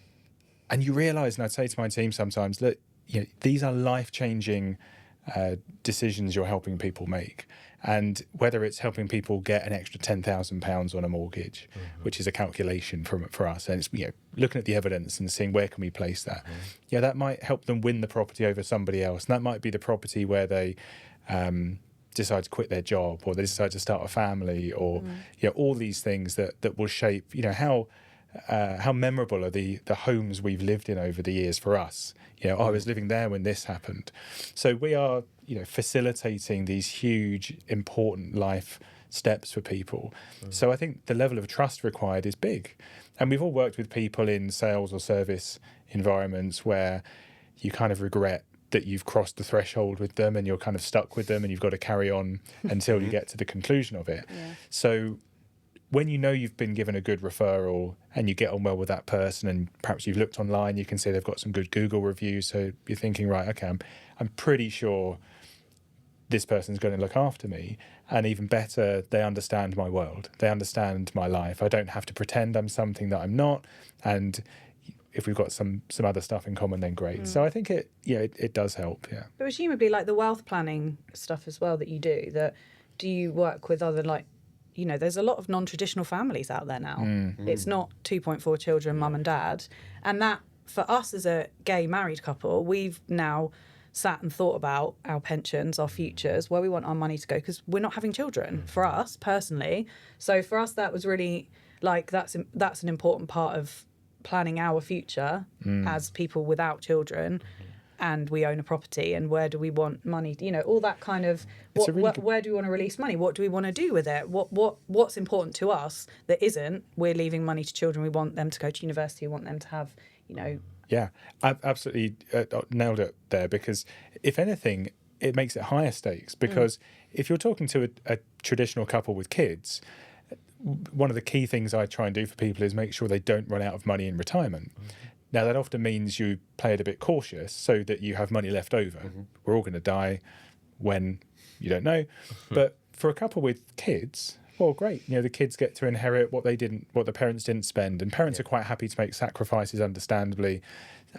you realise, and I'd say to my team sometimes, that these are life-changing decisions you're helping people make. And whether it's helping people get an extra £10,000 on a mortgage, which is a calculation for us, and it's looking at the evidence and seeing where can we place that. That might help them win the property over somebody else, and that might be the property where they decide to quit their job, or they decide to start a family, or all these things that will shape how memorable are the homes we've lived in over the years for us. I was living there when this happened. So we are, facilitating these huge, important life steps for people. So I think the level of trust required is big. And we've all worked with people in sales or service environments where you kind of regret that you've crossed the threshold with them and you're kind of stuck with them and you've got to carry on until you get to the conclusion of it. So when you've been given a good referral and you get on well with that person, and perhaps you've looked online, you can see they've got some good Google reviews, so you're thinking, right, okay, I'm pretty sure this person's going to look after me, and even better, they understand my world, they understand my life. I don't have to pretend I'm something that I'm not, and if we've got some other stuff in common, then great. So I think it does help. But presumably, like the wealth planning stuff as well that you do you work with other, like, there's a lot of non-traditional families out there now. It's not 2.4 children, mum and dad. And that, for us as a gay married couple, we've now sat and thought about our pensions, our futures, where we want our money to go, because we're not having children for us personally. So for us, that was really like that's an important part of planning our future as people without children. And we own a property, and where do we want money? You know, all that kind of where do we want to release money? What do we want to do with it? What's important to us that isn't we're leaving money to children? We want them to go to university. We want them to have, you know. Yeah, I've absolutely nailed it there, because if anything, it makes it higher stakes, because if you're talking to a traditional couple with kids, one of the key things I try and do for people is make sure they don't run out of money in retirement. Now, that often means you play it a bit cautious so that you have money left over. We're all going to die when, you don't know. But for a couple with kids, well, great. You know, the kids get to inherit what the parents didn't spend. And parents are quite happy to make sacrifices, understandably.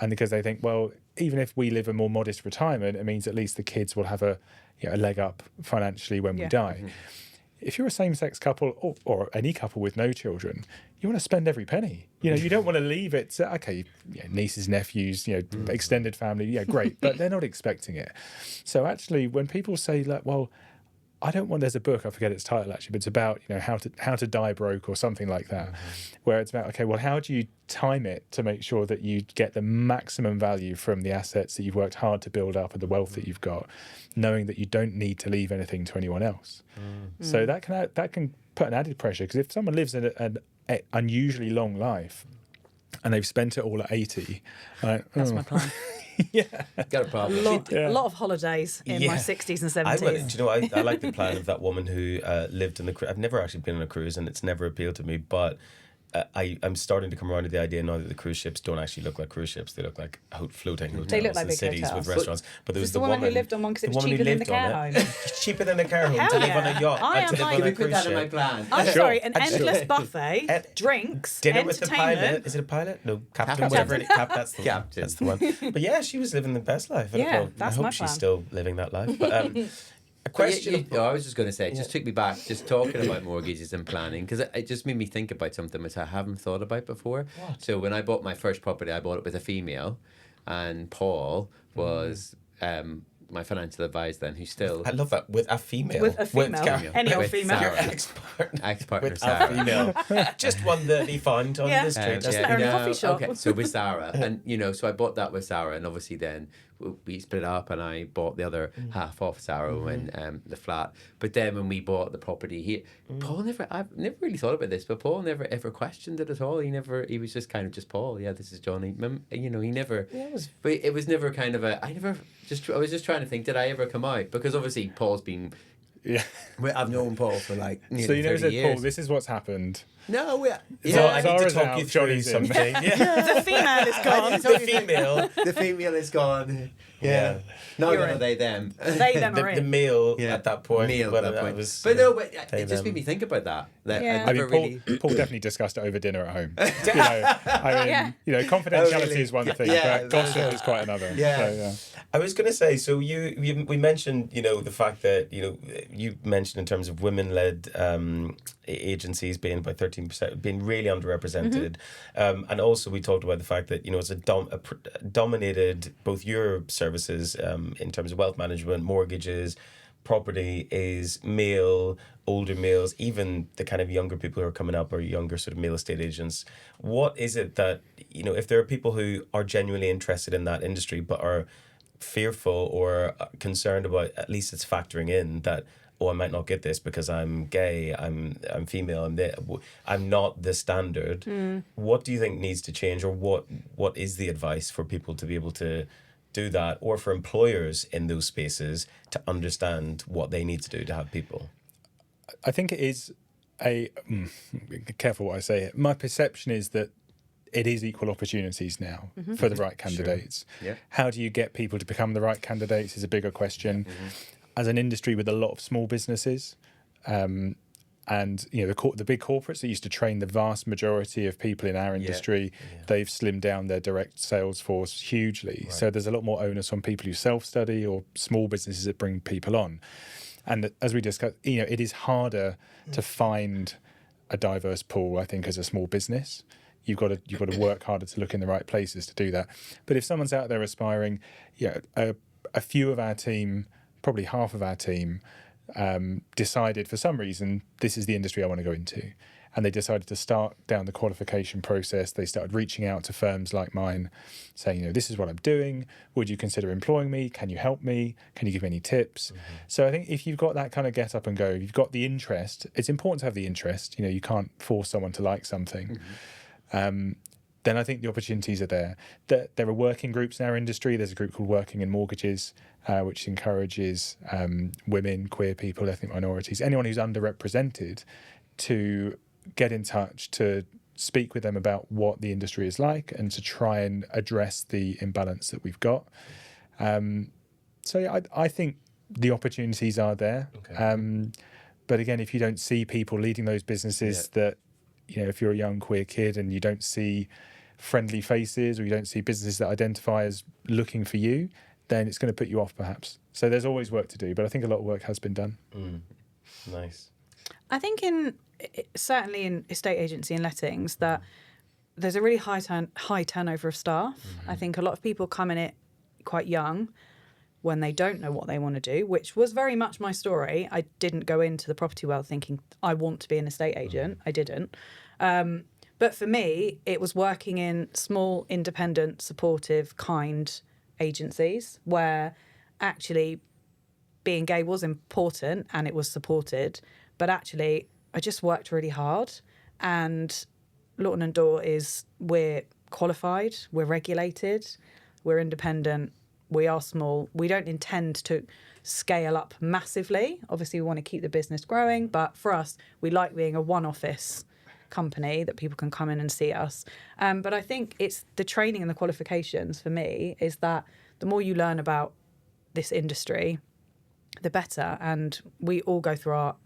And because they think, well, even if we live a more modest retirement, it means at least the kids will have a leg up financially when we die. If you're a same-sex couple or any couple with no children, you want to spend every penny. You know, you don't want to leave it to, okay, nieces, nephews, extended family, great, but they're not expecting it. So actually, when people say, like, well, I don't want, there's a book, I forget its title actually, but it's about, how to die broke or something like that, where it's about, okay, well, how do you time it to make sure that you get the maximum value from the assets that you've worked hard to build up and the wealth that you've got, knowing that you don't need to leave anything to anyone else. So that can put an added pressure, because if someone lives in an unusually long life and they've spent it all at 80, That's my plan. Got a problem. A lot of holidays in my 60s and 70s. I like the plan of that woman who lived in the cruise. I've never actually been on a cruise, and it's never appealed to me, but I'm starting to come around to the idea now that the cruise ships don't actually look like cruise ships. They look like floating hotels. They look like in big cities hotels. with restaurants. But there was the woman who lived on one because it was cheaper than the care home. It's cheaper than a care home Hell to live on a yacht I and to am live on like- a Can we put cruise that in my ship. plan? I'm sorry, an endless buffet, drinks, Dinner with the entertainment. pilot. Is it a pilot? No, captain. Captain. Whatever it is. That's the Captain. That's the one. But yeah, she was living the best life. I don't Yeah, know. that's I my hope she's plan. still living that life. But a question. I was just going to say, it just took me back, just talking about mortgages and planning, because it just made me think about something which I haven't thought about before. What? So when I bought my first property, I bought it with a female, and Paul was my financial advisor then, who's still I love that, with a female. With a female. Any old With female. Your Sarah. ex-partner With Sarah. a female. Just one that he found on the street. Just let her in a coffee shop. Okay, so with Sarah, and so I bought that with Sarah, and obviously then we split up, and I bought the other half off Sarah when the flat. But then when we bought the property here, I've never really thought about this, but Paul never ever questioned it at all. He was just kind of just Paul. Yeah, this is Johnny. He never. But it was never kind of a. I was just trying to think, did I ever come out? Because obviously Paul's been. Yeah. I've known Paul for like nearly So 30 said, years. Paul, this is what's happened. No, So I need to Zara's talk out, you through Johnny's in. something. Yeah. The female is gone. The female. The female is gone. Yeah. No, You're no, in. they, them. They, them are The in. male Yeah. at that point. Meal at whether that point. was, But no, but they, it just made them. me think about that. That Yeah. I I never mean, Paul definitely discussed it over dinner at home. Confidentiality Oh, really? is one thing, Yeah, but gossip is quite another. Yeah. So, I was going to say, so we mentioned, the fact that, you mentioned in terms of women-led agencies being by 13%, being really underrepresented. And also we talked about the fact that, it's dominated both your services in terms of wealth management, mortgages, property is male, older males, even the kind of younger people who are coming up or younger sort of male estate agents. What is it that, if there are people who are genuinely interested in that industry but are fearful or concerned about, at least it's factoring in that, I might not get this because I'm gay, I'm female, I'm not the standard. What do you think needs to change, or what is the advice for people to be able to do that, or for employers in those spaces to understand what they need to do to have people? I think it is careful what I say here. My perception is that it is equal opportunities now for the right candidates. Yeah. How do you get people to become the right candidates is a bigger question. As an industry with a lot of small businesses, and the big corporates that used to train the vast majority of people in our industry, they've slimmed down their direct sales force hugely. Right. So there's a lot more onus on people who self-study or small businesses that bring people on. And as we discussed, it is harder to find a diverse pool, I think, as a small business. You've got to work harder to look in the right places to do that. But if someone's out there aspiring, a few of our team, probably half of our team, decided for some reason, this is the industry I want to go into. And they decided to start down the qualification process. They started reaching out to firms like mine, saying, this is what I'm doing. Would you consider employing me? Can you help me? Can you give me any tips? Mm-hmm. So I think if you've got that kind of get up and go, you've got the interest, it's important to have the interest. You can't force someone to like something. Mm-hmm. Then I think the opportunities are there. There are working groups in our industry. There's a group called Working in Mortgages, which encourages women, queer people, ethnic minorities, anyone who's underrepresented to get in touch, to speak with them about what the industry is like and to try and address the imbalance that we've got. I think the opportunities are there. Okay. But again, if you don't see people leading those businesses that, if you're a young queer kid and you don't see friendly faces or you don't see businesses that identify as looking for you, then it's going to put you off perhaps. So there's always work to do, but I think a lot of work has been done. Nice. I think certainly in estate agency and lettings that there's a really high turnover of staff. Mm-hmm. I think a lot of people come in it quite young when they don't know what they want to do, which was very much my story. I didn't go into the property world thinking I want to be an estate agent. I didn't. But for me, it was working in small, independent, supportive, kind agencies where actually being gay was important and it was supported. But actually, I just worked really hard. And Lawton & Daw we're qualified, we're regulated, we're independent, we are small. We don't intend to scale up massively. Obviously, we want to keep the business growing. But for us, we like being a one-office company that people can come in and see us. But I think it's the training and the qualifications for me is that the more you learn about this industry, the better. And we all go through our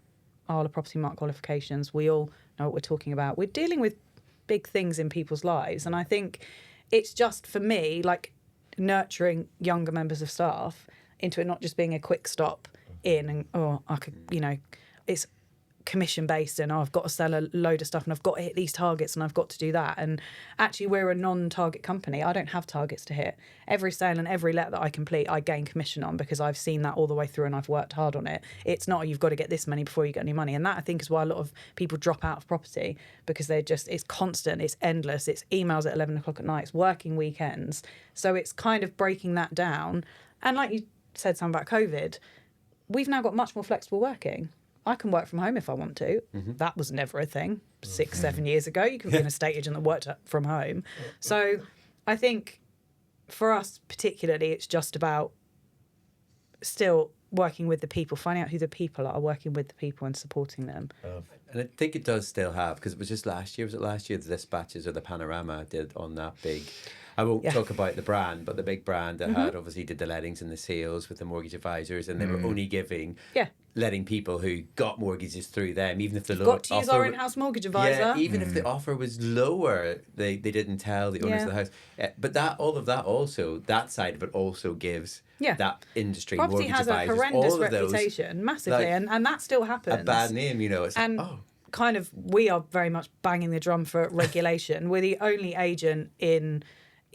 Arla Property Mark qualifications. We all know what we're talking about. We're dealing with big things in people's lives. And I think it's just, for me, like nurturing younger members of staff into it not just being a quick stop in and, I could, it's commission based and I've got to sell a load of stuff and I've got to hit these targets and I've got to do that. And actually we're a non-target company. I don't have targets to hit. Every sale and every let that I complete, I gain commission on because I've seen that all the way through and I've worked hard on it. It's not you've got to get this money before you get any money. And that I think is why a lot of people drop out of property because it's constant, it's endless, it's emails at 11 o'clock at night, it's working weekends. So it's kind of breaking that down. And like you said something about COVID, we've now got much more flexible working. I can work from home if I want to. Mm-hmm. That was never a thing 6-7 years ago. You could be an estate agent that worked from home. So I think for us particularly, it's just about still working with the people, finding out who the people are, working with the people and supporting them. And I think it does still have, because it was just last year, the dispatches or the panorama I did on that big... I won't talk about the brand, but the big brand that had obviously did the lettings and the sales with the mortgage advisors, and they were only giving letting people who got mortgages through them, even if the lower got to use our in-house mortgage advisor. Yeah, even if the offer was lower, they didn't tell the owners of the house. But that side of it also gives that industry property mortgage has advisors, a horrendous all of those, reputation, massively, and that still happens. A bad name, it's kind of we are very much banging the drum for regulation. We're the only agent in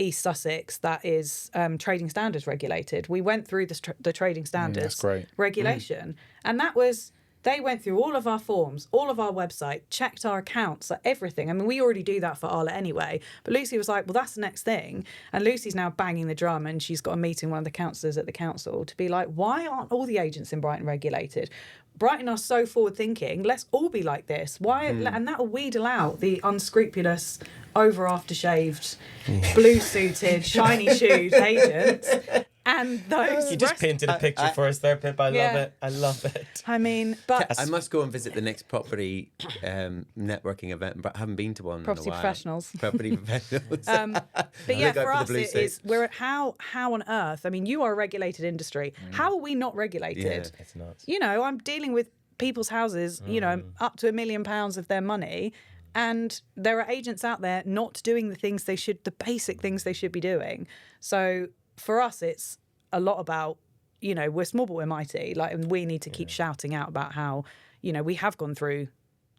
East Sussex that is trading standards regulated. We went through the trading standards regulation, and that was they went through all of our forms, all of our website, checked our accounts, like everything. I mean, we already do that for Arla anyway, but Lucy was like, well, that's the next thing. And Lucy's now banging the drum, and she's got a meeting with one of the councillors at the council to be like, why aren't all the agents in Brighton regulated? Brighton are so forward thinking. Let's all be like this. Why? And that will wheedle out the unscrupulous, over aftershaved, blue suited, shiny shoed agents. And those. You just painted a picture for us there, Pip. I love it. I love it. I mean, but I must go and visit the next property networking event, but I haven't been to one. Property in a while. Professionals. Property professionals. But yeah, for us, we're at how on earth? I mean, you are a regulated industry. How are we not regulated? Yeah, it's nuts. I'm dealing with people's houses. Up to £1 million of their money. And there are agents out there not doing the basic things they should be doing. So for us, it's a lot about, we're small but we're mighty. And we need to keep shouting out about how, we have gone through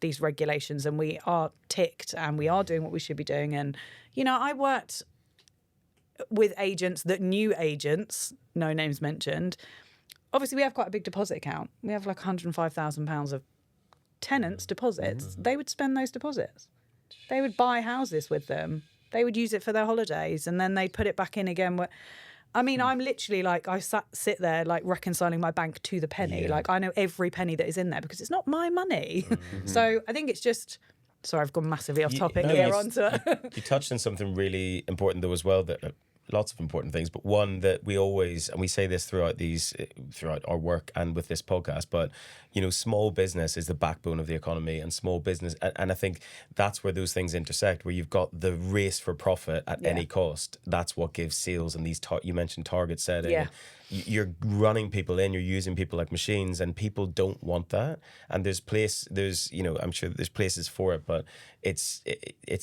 these regulations and we are ticked and we are doing what we should be doing. And, I worked with agents that knew agents, no names mentioned. Obviously, we have quite a big deposit account. We have like £105,000 of tenants' deposits. They would spend those deposits. They would buy houses with them. They would use it for their holidays, and then they'd put it back in again. I mean, I'm literally like, I sit there like reconciling my bank to the penny. Like, I know every penny that is in there because it's not my money. So I think it's just... Sorry, I've gone massively off topic here onto it. You touched on something really important though as well, that lots of important things, but one that we always, and we say this throughout our work and with this podcast, but you know, small business is the backbone of the economy, and small business, and I think that's where those things intersect, where you've got the race for profit at any cost. That's what gives sales and these you mentioned target setting. Yeah. You're running people in, you're using people like machines, and people don't want that. And you know, I'm sure there's places for it, but it's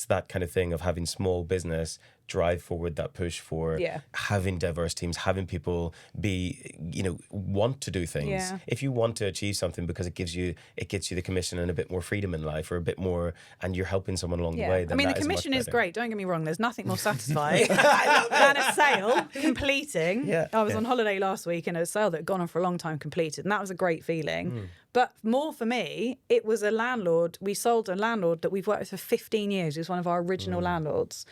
that kind of thing of having small business drive forward that push for having diverse teams, having people be, you know, want to do things. Yeah. If you want to achieve something because it gets you the commission and a bit more freedom in life, or a bit more, and you're helping someone along the way. Then I mean, the commission is great. Don't get me wrong. There's nothing more satisfying than a sale completing. Yeah, I was on holiday last week, and a sale that had gone on for a long time completed, and that was a great feeling. But more for me, it was a landlord. We sold a landlord that we've worked with for 15 years. He was one of our original landlords.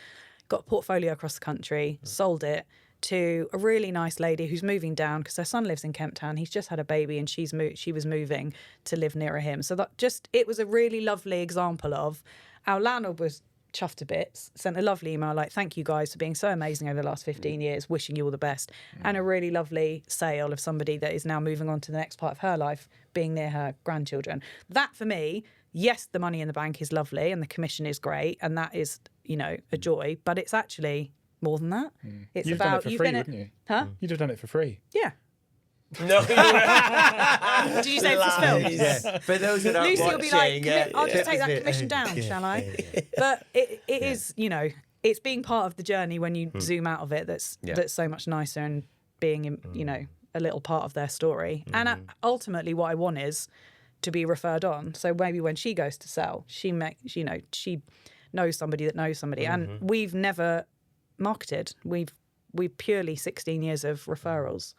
Got a portfolio across the country, sold it to a really nice lady who's moving down because her son lives in Kemp Town. He's just had a baby, and she was moving to live nearer him. So it was a really lovely example of our landlord was chuffed to bits, sent a lovely email like, thank you guys for being so amazing over the last 15 years, wishing you all the best. And a really lovely sale of somebody that is now moving on to the next part of her life, being near her grandchildren. That for me, yes, the money in the bank is lovely and the commission is great, and that is, you know, a joy, but it's actually more than that. It's You've about done it for free, wouldn't you? Huh? You'd have done it for free. Yeah. No. Did you say it was filmed? Yeah. For those that aren't Lucy will be like, watching, I'll just take that commission down, shall I? But it is, you know, it's being part of the journey when you zoom out of it that's so much nicer, and being, you know, a little part of their story. And ultimately what I want is to be referred on. So maybe when she goes to sell, she knows somebody that knows somebody. And we've never marketed. We've purely 16 years of referrals,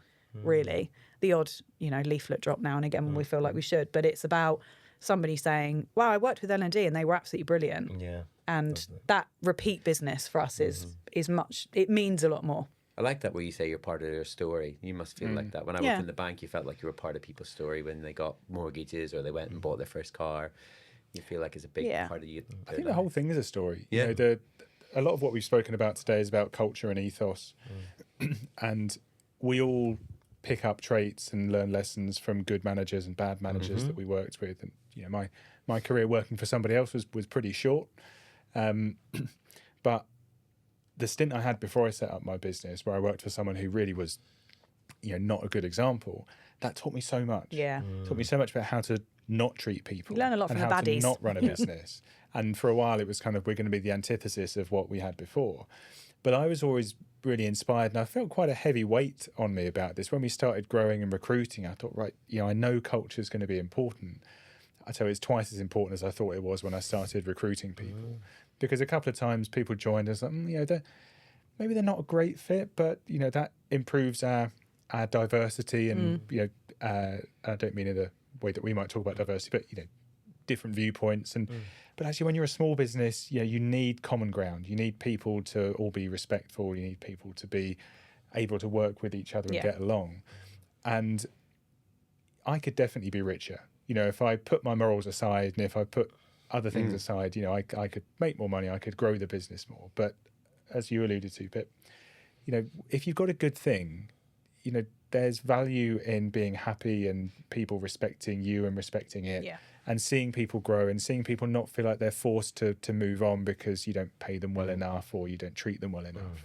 really. The odd, you know, leaflet drop now and again when we feel like we should. But it's about somebody saying, wow, I worked with L&D and they were absolutely brilliant. Yeah. And that repeat business for us is much, it means a lot more. I like that where you say you're part of their story. You must feel like that. When I worked in the bank, you felt like you were part of people's story when they got mortgages or they went and bought their first car. You feel like it's a big part of you. I think the whole thing is a story. Yeah. You know, a lot of what we've spoken about today is about culture and ethos. And we all pick up traits and learn lessons from good managers and bad managers that we worked with. And, you know, my career working for somebody else was pretty short. But the stint I had before I set up my business, where I worked for someone who really was, you know, not a good example, that taught me so much. Yeah. Taught me so much about how to not treat people. You learn a lot and from the how baddies. to not run a business. And for a while, it was kind of, we're going to be the antithesis of what we had before. But I was always really inspired, and I felt quite a heavy weight on me about this. When we started growing and recruiting, I thought, right, you know, I know culture is going to be important. I tell you, it's twice as important as I thought it was when I started recruiting people. Because a couple of times people joined us, you know, maybe they're not a great fit, but, you know, that improves our diversity and, you know, I don't mean in a way that we might talk about diversity, but, you know, different viewpoints. And but actually, when you're a small business, you know, you need common ground. You need people to all be respectful. You need people to be able to work with each other and get along. And I could definitely be richer. You know, if I put my morals aside and if I put other things aside, you know, I could make more money. I could grow the business more. But as you alluded to, Pip, you know, if you've got a good thing, you know, there's value in being happy and people respecting you and respecting it. Yeah. And seeing people grow and seeing people not feel like they're forced to move on because you don't pay them well enough or you don't treat them well enough.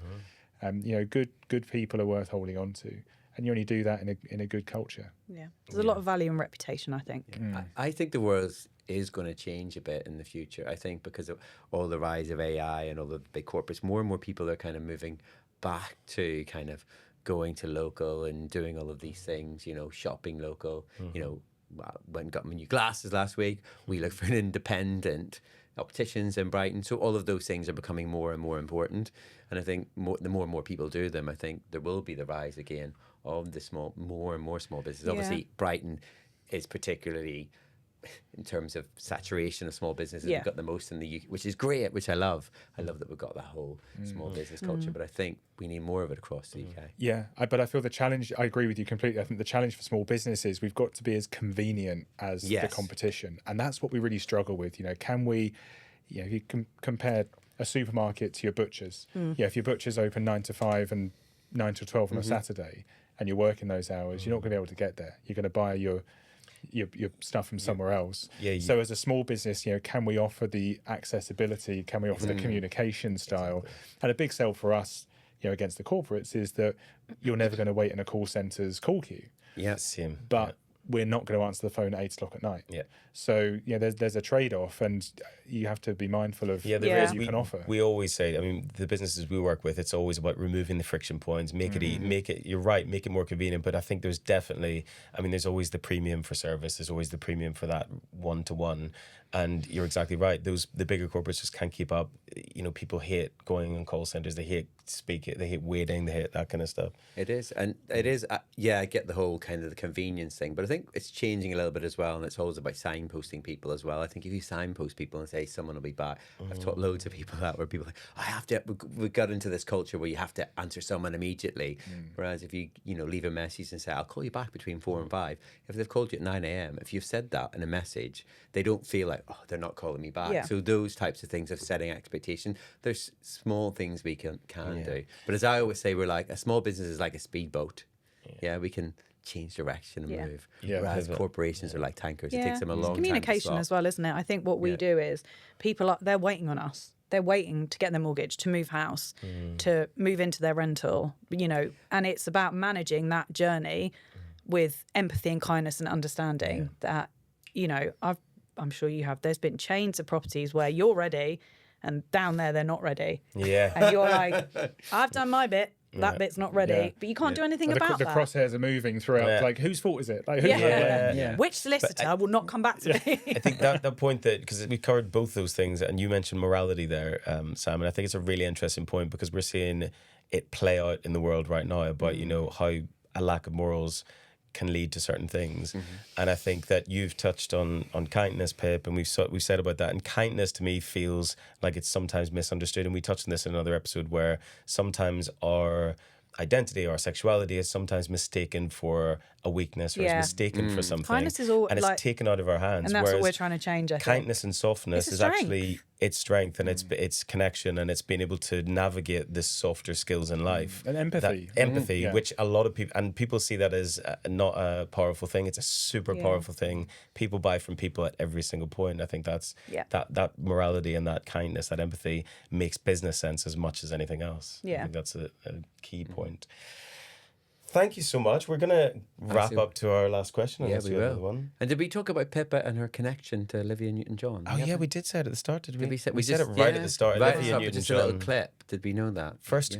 You know, good people are worth holding on to, and you only do that in a good culture. Yeah, there's a lot of value in reputation, I think. I think the world is going to change a bit in the future. I think because of all the rise of AI and all the big corporates, more and more people are kind of moving back to kind of going to local and doing all of these things. You know, shopping local. You know. Went and got my new glasses last week. We look for an independent opticians in Brighton. So all of those things are becoming more and more important. And I think the more and more people do them, I think there will be the rise again of the more and more small businesses. Yeah. Obviously, Brighton is particularly, in terms of saturation of small businesses, we've got the most in the UK, which is great, which I love. I love that we've got that whole small business culture, but I think we need more of it across the UK. Yeah, but I feel the challenge, I agree with you completely. I think the challenge for small businesses, we've got to be as convenient as the competition. And that's what we really struggle with. Can we, if you compare a supermarket to your butcher's, if your butcher's open 9 to 5 and 9 to 12 on a Saturday and you're working those hours, you're not going to be able to get there. You're going to buy your stuff from somewhere else. So as a small business, can we offer the accessibility? Can we offer the communication style? Exactly. And a big sell for us, against the corporates is that you're never going to wait in a call centre's call queue. Yes, but we're not going to answer the phone at 8 o'clock at night. So there's a trade-off, and you have to be mindful of what you can offer. We always say, the businesses we work with, it's always about removing the friction points, make it. You're right, make it more convenient. But I think there's definitely, there's always the premium for service. There's always the premium for that one-to-one. And you're exactly right. The bigger corporates just can't keep up. People hate going on call centers. They hate speaking. They hate waiting. They hate that kind of stuff. It is, and it is. I get the whole kind of the convenience thing, but I think it's changing a little bit as well. And it's always about signposting people as well. I think if you signpost people and say someone will be back, I've taught loads of people that where people are like, I have to. We got into this culture where you have to answer someone immediately. Whereas if you leave a message and say I'll call you back between 4 and 5, if they've called you at 9 a.m, if you've said that in a message, they don't feel like they're not calling me back. So those types of things of setting expectation, there's small things we can do. But as I always say, we're like a small business is like a speedboat. We can change direction and move. Whereas corporations are like tankers. It takes them a long time. Communication as well, isn't it? I think what we do is they're waiting on us. They're waiting to get their mortgage, to move house, to move into their rental, and it's about managing that journey with empathy and kindness and understanding that, I'm sure you have. There's been chains of properties where you're ready and down there they're not ready. And you're like, I've done my bit. That bit's not ready, but you can't do anything about that. The crosshairs are moving throughout. Like, whose fault is it? Like, Which solicitor will not come back to me? I think that point because we covered both those things, and you mentioned morality there, Sam, and I think it's a really interesting point because we're seeing it play out in the world right now about how a lack of morals can lead to certain things. And I think that you've touched on kindness, Pip, and we've said about that. And kindness to me feels like it's sometimes misunderstood. And we touched on this in another episode where sometimes our identity, our sexuality is sometimes mistaken for a weakness or is mistaken for something. Kindness is all, and it's taken out of our hands. And that's what we're trying to change, I think. Kindness and softness is actually its strength, and it's connection, and it's being able to navigate the softer skills in life. And empathy. Which a lot of people see that as not a powerful thing. It's a super powerful thing. People buy from people at every single point. I think that's that morality and that kindness, that empathy makes business sense as much as anything else. I think that's a key point. Thank you so much. We're going to wrap up to our last question. Yeah, we will. One. And did we talk about Pippa and her connection to Olivia Newton-John? Oh, we did say it at the start, did we? We said it right at the start. Right Olivia Newton-John. Just a little clip. Did we know that? First,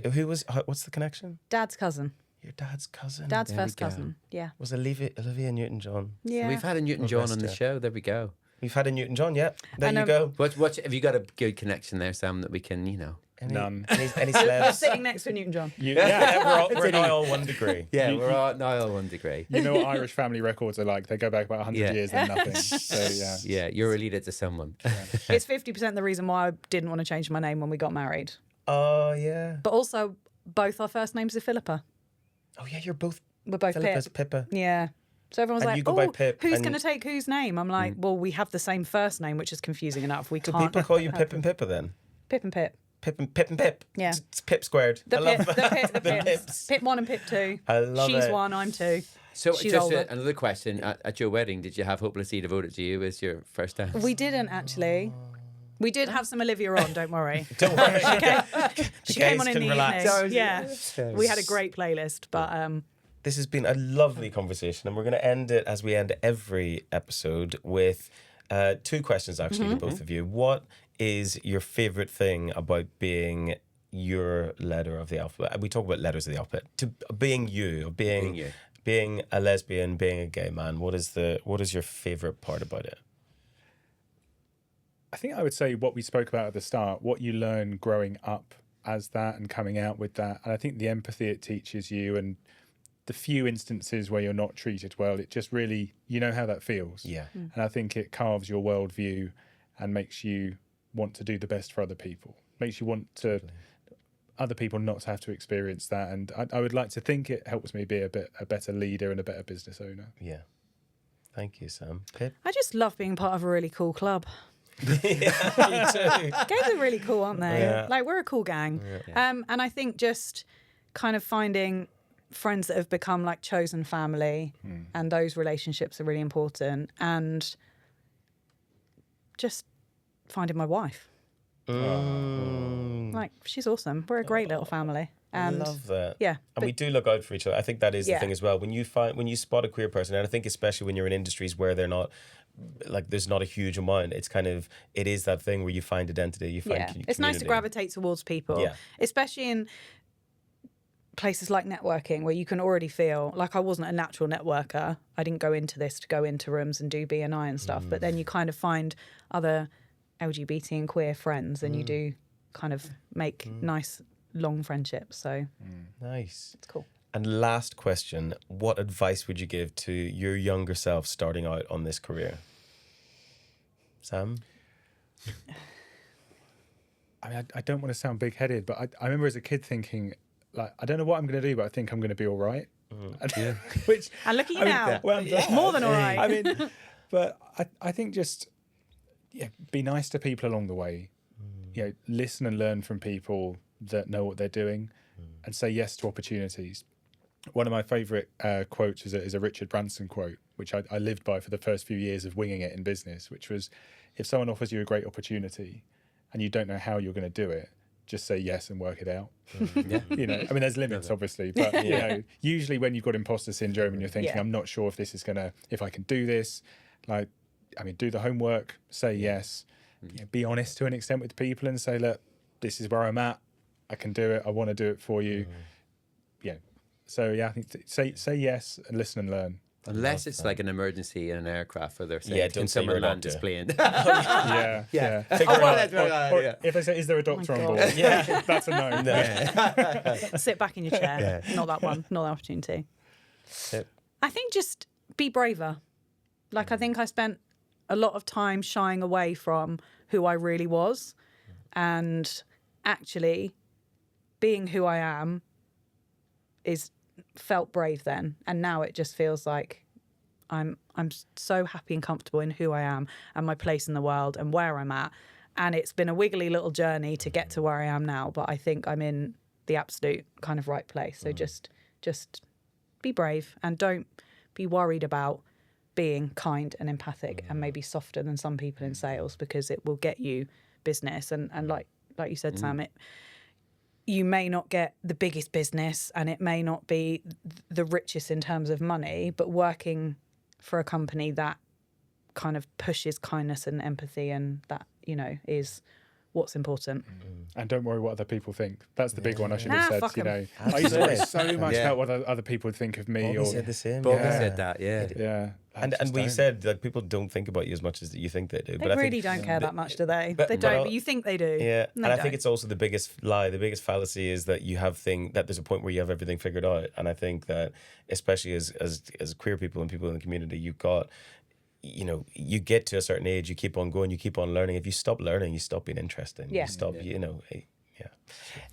what's the connection? Dad's cousin. Your dad's cousin? Dad's first cousin, Was Olivia Newton-John. Yeah. So we've had a Newton-John on the show. There we go. We've had a Newton-John, There you go. What have you got a good connection there, Sam, that we can, None. Any We're celebs? sitting next to a Newton-John. We're now all 1 degree. We're all 1 degree. You know what Irish family records are like? They go back about 100 years and nothing. So, you're related to someone. It's 50% the reason why I didn't want to change my name when we got married. Oh, yeah. But also, both our first names are Philippa. Oh, yeah, we're both Philippa's Pippa. Yeah. So everyone's And you like, go by Pip, who's and- going to take whose name? I'm like, well, we have the same first name, which is confusing enough. We Do can't. people call you Pip and Pippa then? Pip and Pip. Pip and Pip. Yeah. It's Pip squared. The I Pip, love the Pips. Pips. Pip 1 and Pip 2. I love She's it. 1, I'm 2. So She's just older. another question. At your wedding, did you have Hopeless E devoted to you as your first dance? We didn't actually. We did have some Olivia on, don't worry. Don't worry. She came on in the relax. evening. Yeah. We had a great playlist, but This has been a lovely conversation, and we're going to end it as we end every episode with 2 questions, actually, to both of you. What is your favourite thing about being your letter of the alphabet? We talk about letters of the alphabet. To being you, being a lesbian, being a gay man. What is your favourite part about it? I think I would say what we spoke about at the start, what you learn growing up as that and coming out with that. And I think the empathy it teaches you and the few instances where you're not treated well, it just really, you know how that feels. Yeah. And I think it carves your worldview and makes you want to do the best for other people, makes you want to other people not to have to experience that. And I would like to think it helps me be a better leader and a better business owner. Yeah. Thank you, Sam. Pip? I just love being part of a really cool club. Me too. Gays are really cool, aren't they? Yeah. Like, we're a cool gang. And I think just kind of finding friends that have become like chosen family and those relationships are really important. And just finding my wife. Like, she's awesome. We're a great little family. And I love that. Yeah. And we do look out for each other. I think that is the Yeah. thing as well. When you spot a queer person, and I think especially when you're in industries where they're not, like, there's not a huge amount, it is that thing where you find identity, you find community. It's nice to gravitate towards people, Yeah. especially in places like networking where you can already feel like I wasn't a natural networker. I didn't go into this to go into rooms and do BNI and stuff, but then you kind of find other LGBT and queer friends and you do kind of make nice long friendships. So Nice. it's cool. And last question, what advice would you give to your younger self starting out on this career? Sam? I mean, I don't want to sound big-headed, but I remember as a kid thinking, like, I don't know what I'm going to do, but I think I'm going to be all right. Which, And look at you I mean, now. well, I'm glad. More than all right. I mean, but I think just be nice to people along the way. You know, listen and learn from people that know what they're doing, and say yes to opportunities. One of my favourite quotes is a Richard Branson quote, which I lived by for the first few years of winging it in business, which was, if someone offers you a great opportunity and you don't know how you're going to do it, just say yes and work it out. You know, I mean, there's limits, obviously, but you know, usually when you've got imposter syndrome and you're thinking, I'm not sure if I can do this, like, I mean, do the homework, say yes, you know, be honest to an extent with people and say, look, this is where I'm at. I can do it. I want to do it for you. Yeah. So yeah, I think say yes and listen and learn. Unless it's like an emergency in an aircraft where they're saying, Yeah, can don't say someone you're a land this doctor. plane? Yeah. Figure it out. Or if they say, is there a doctor on board? Yeah. That's a no. Sit back in your chair. Not that one. Not the opportunity. I think just be braver. Like, I think I spent a lot of time shying away from who I really was, and actually being who I am felt brave then, and now it just feels like I'm so happy and comfortable in who I am and my place in the world and where I'm at. And it's been a wiggly little journey to get to where I am now, but I think I'm in the absolute kind of right place. So just be brave and don't be worried about being kind and empathic and maybe softer than some people in sales, because it will get you business. And like you said, Sam, you may not get the biggest business and it may not be the richest in terms of money, but working for a company that kind of pushes kindness and empathy and that, you know, is what's important. And don't worry what other people think. That's the big one I should have said. fuck You 'em. know, I used to worry so much about what other people would think of me. Bobby Or said the same. Bobby yeah. said that, yeah. yeah, And we said, like, people don't think about you as much as you think they do. They But I really think, don't care that much, do they? but- They but don't, I'll- but you think they do. Yeah, And and I they think don't. it's also the biggest lie, the biggest fallacy is that you have that there's a point where you have everything figured out. And I think that, especially as queer people and people in the community, you've got, you know, you get to a certain age, you keep on going, you keep on learning. If you stop learning, you stop being interesting. Yeah. You stop, you know, yeah.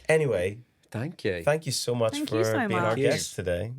Anyway, Thank you. thank you so much Thank for you so being our much. guest today.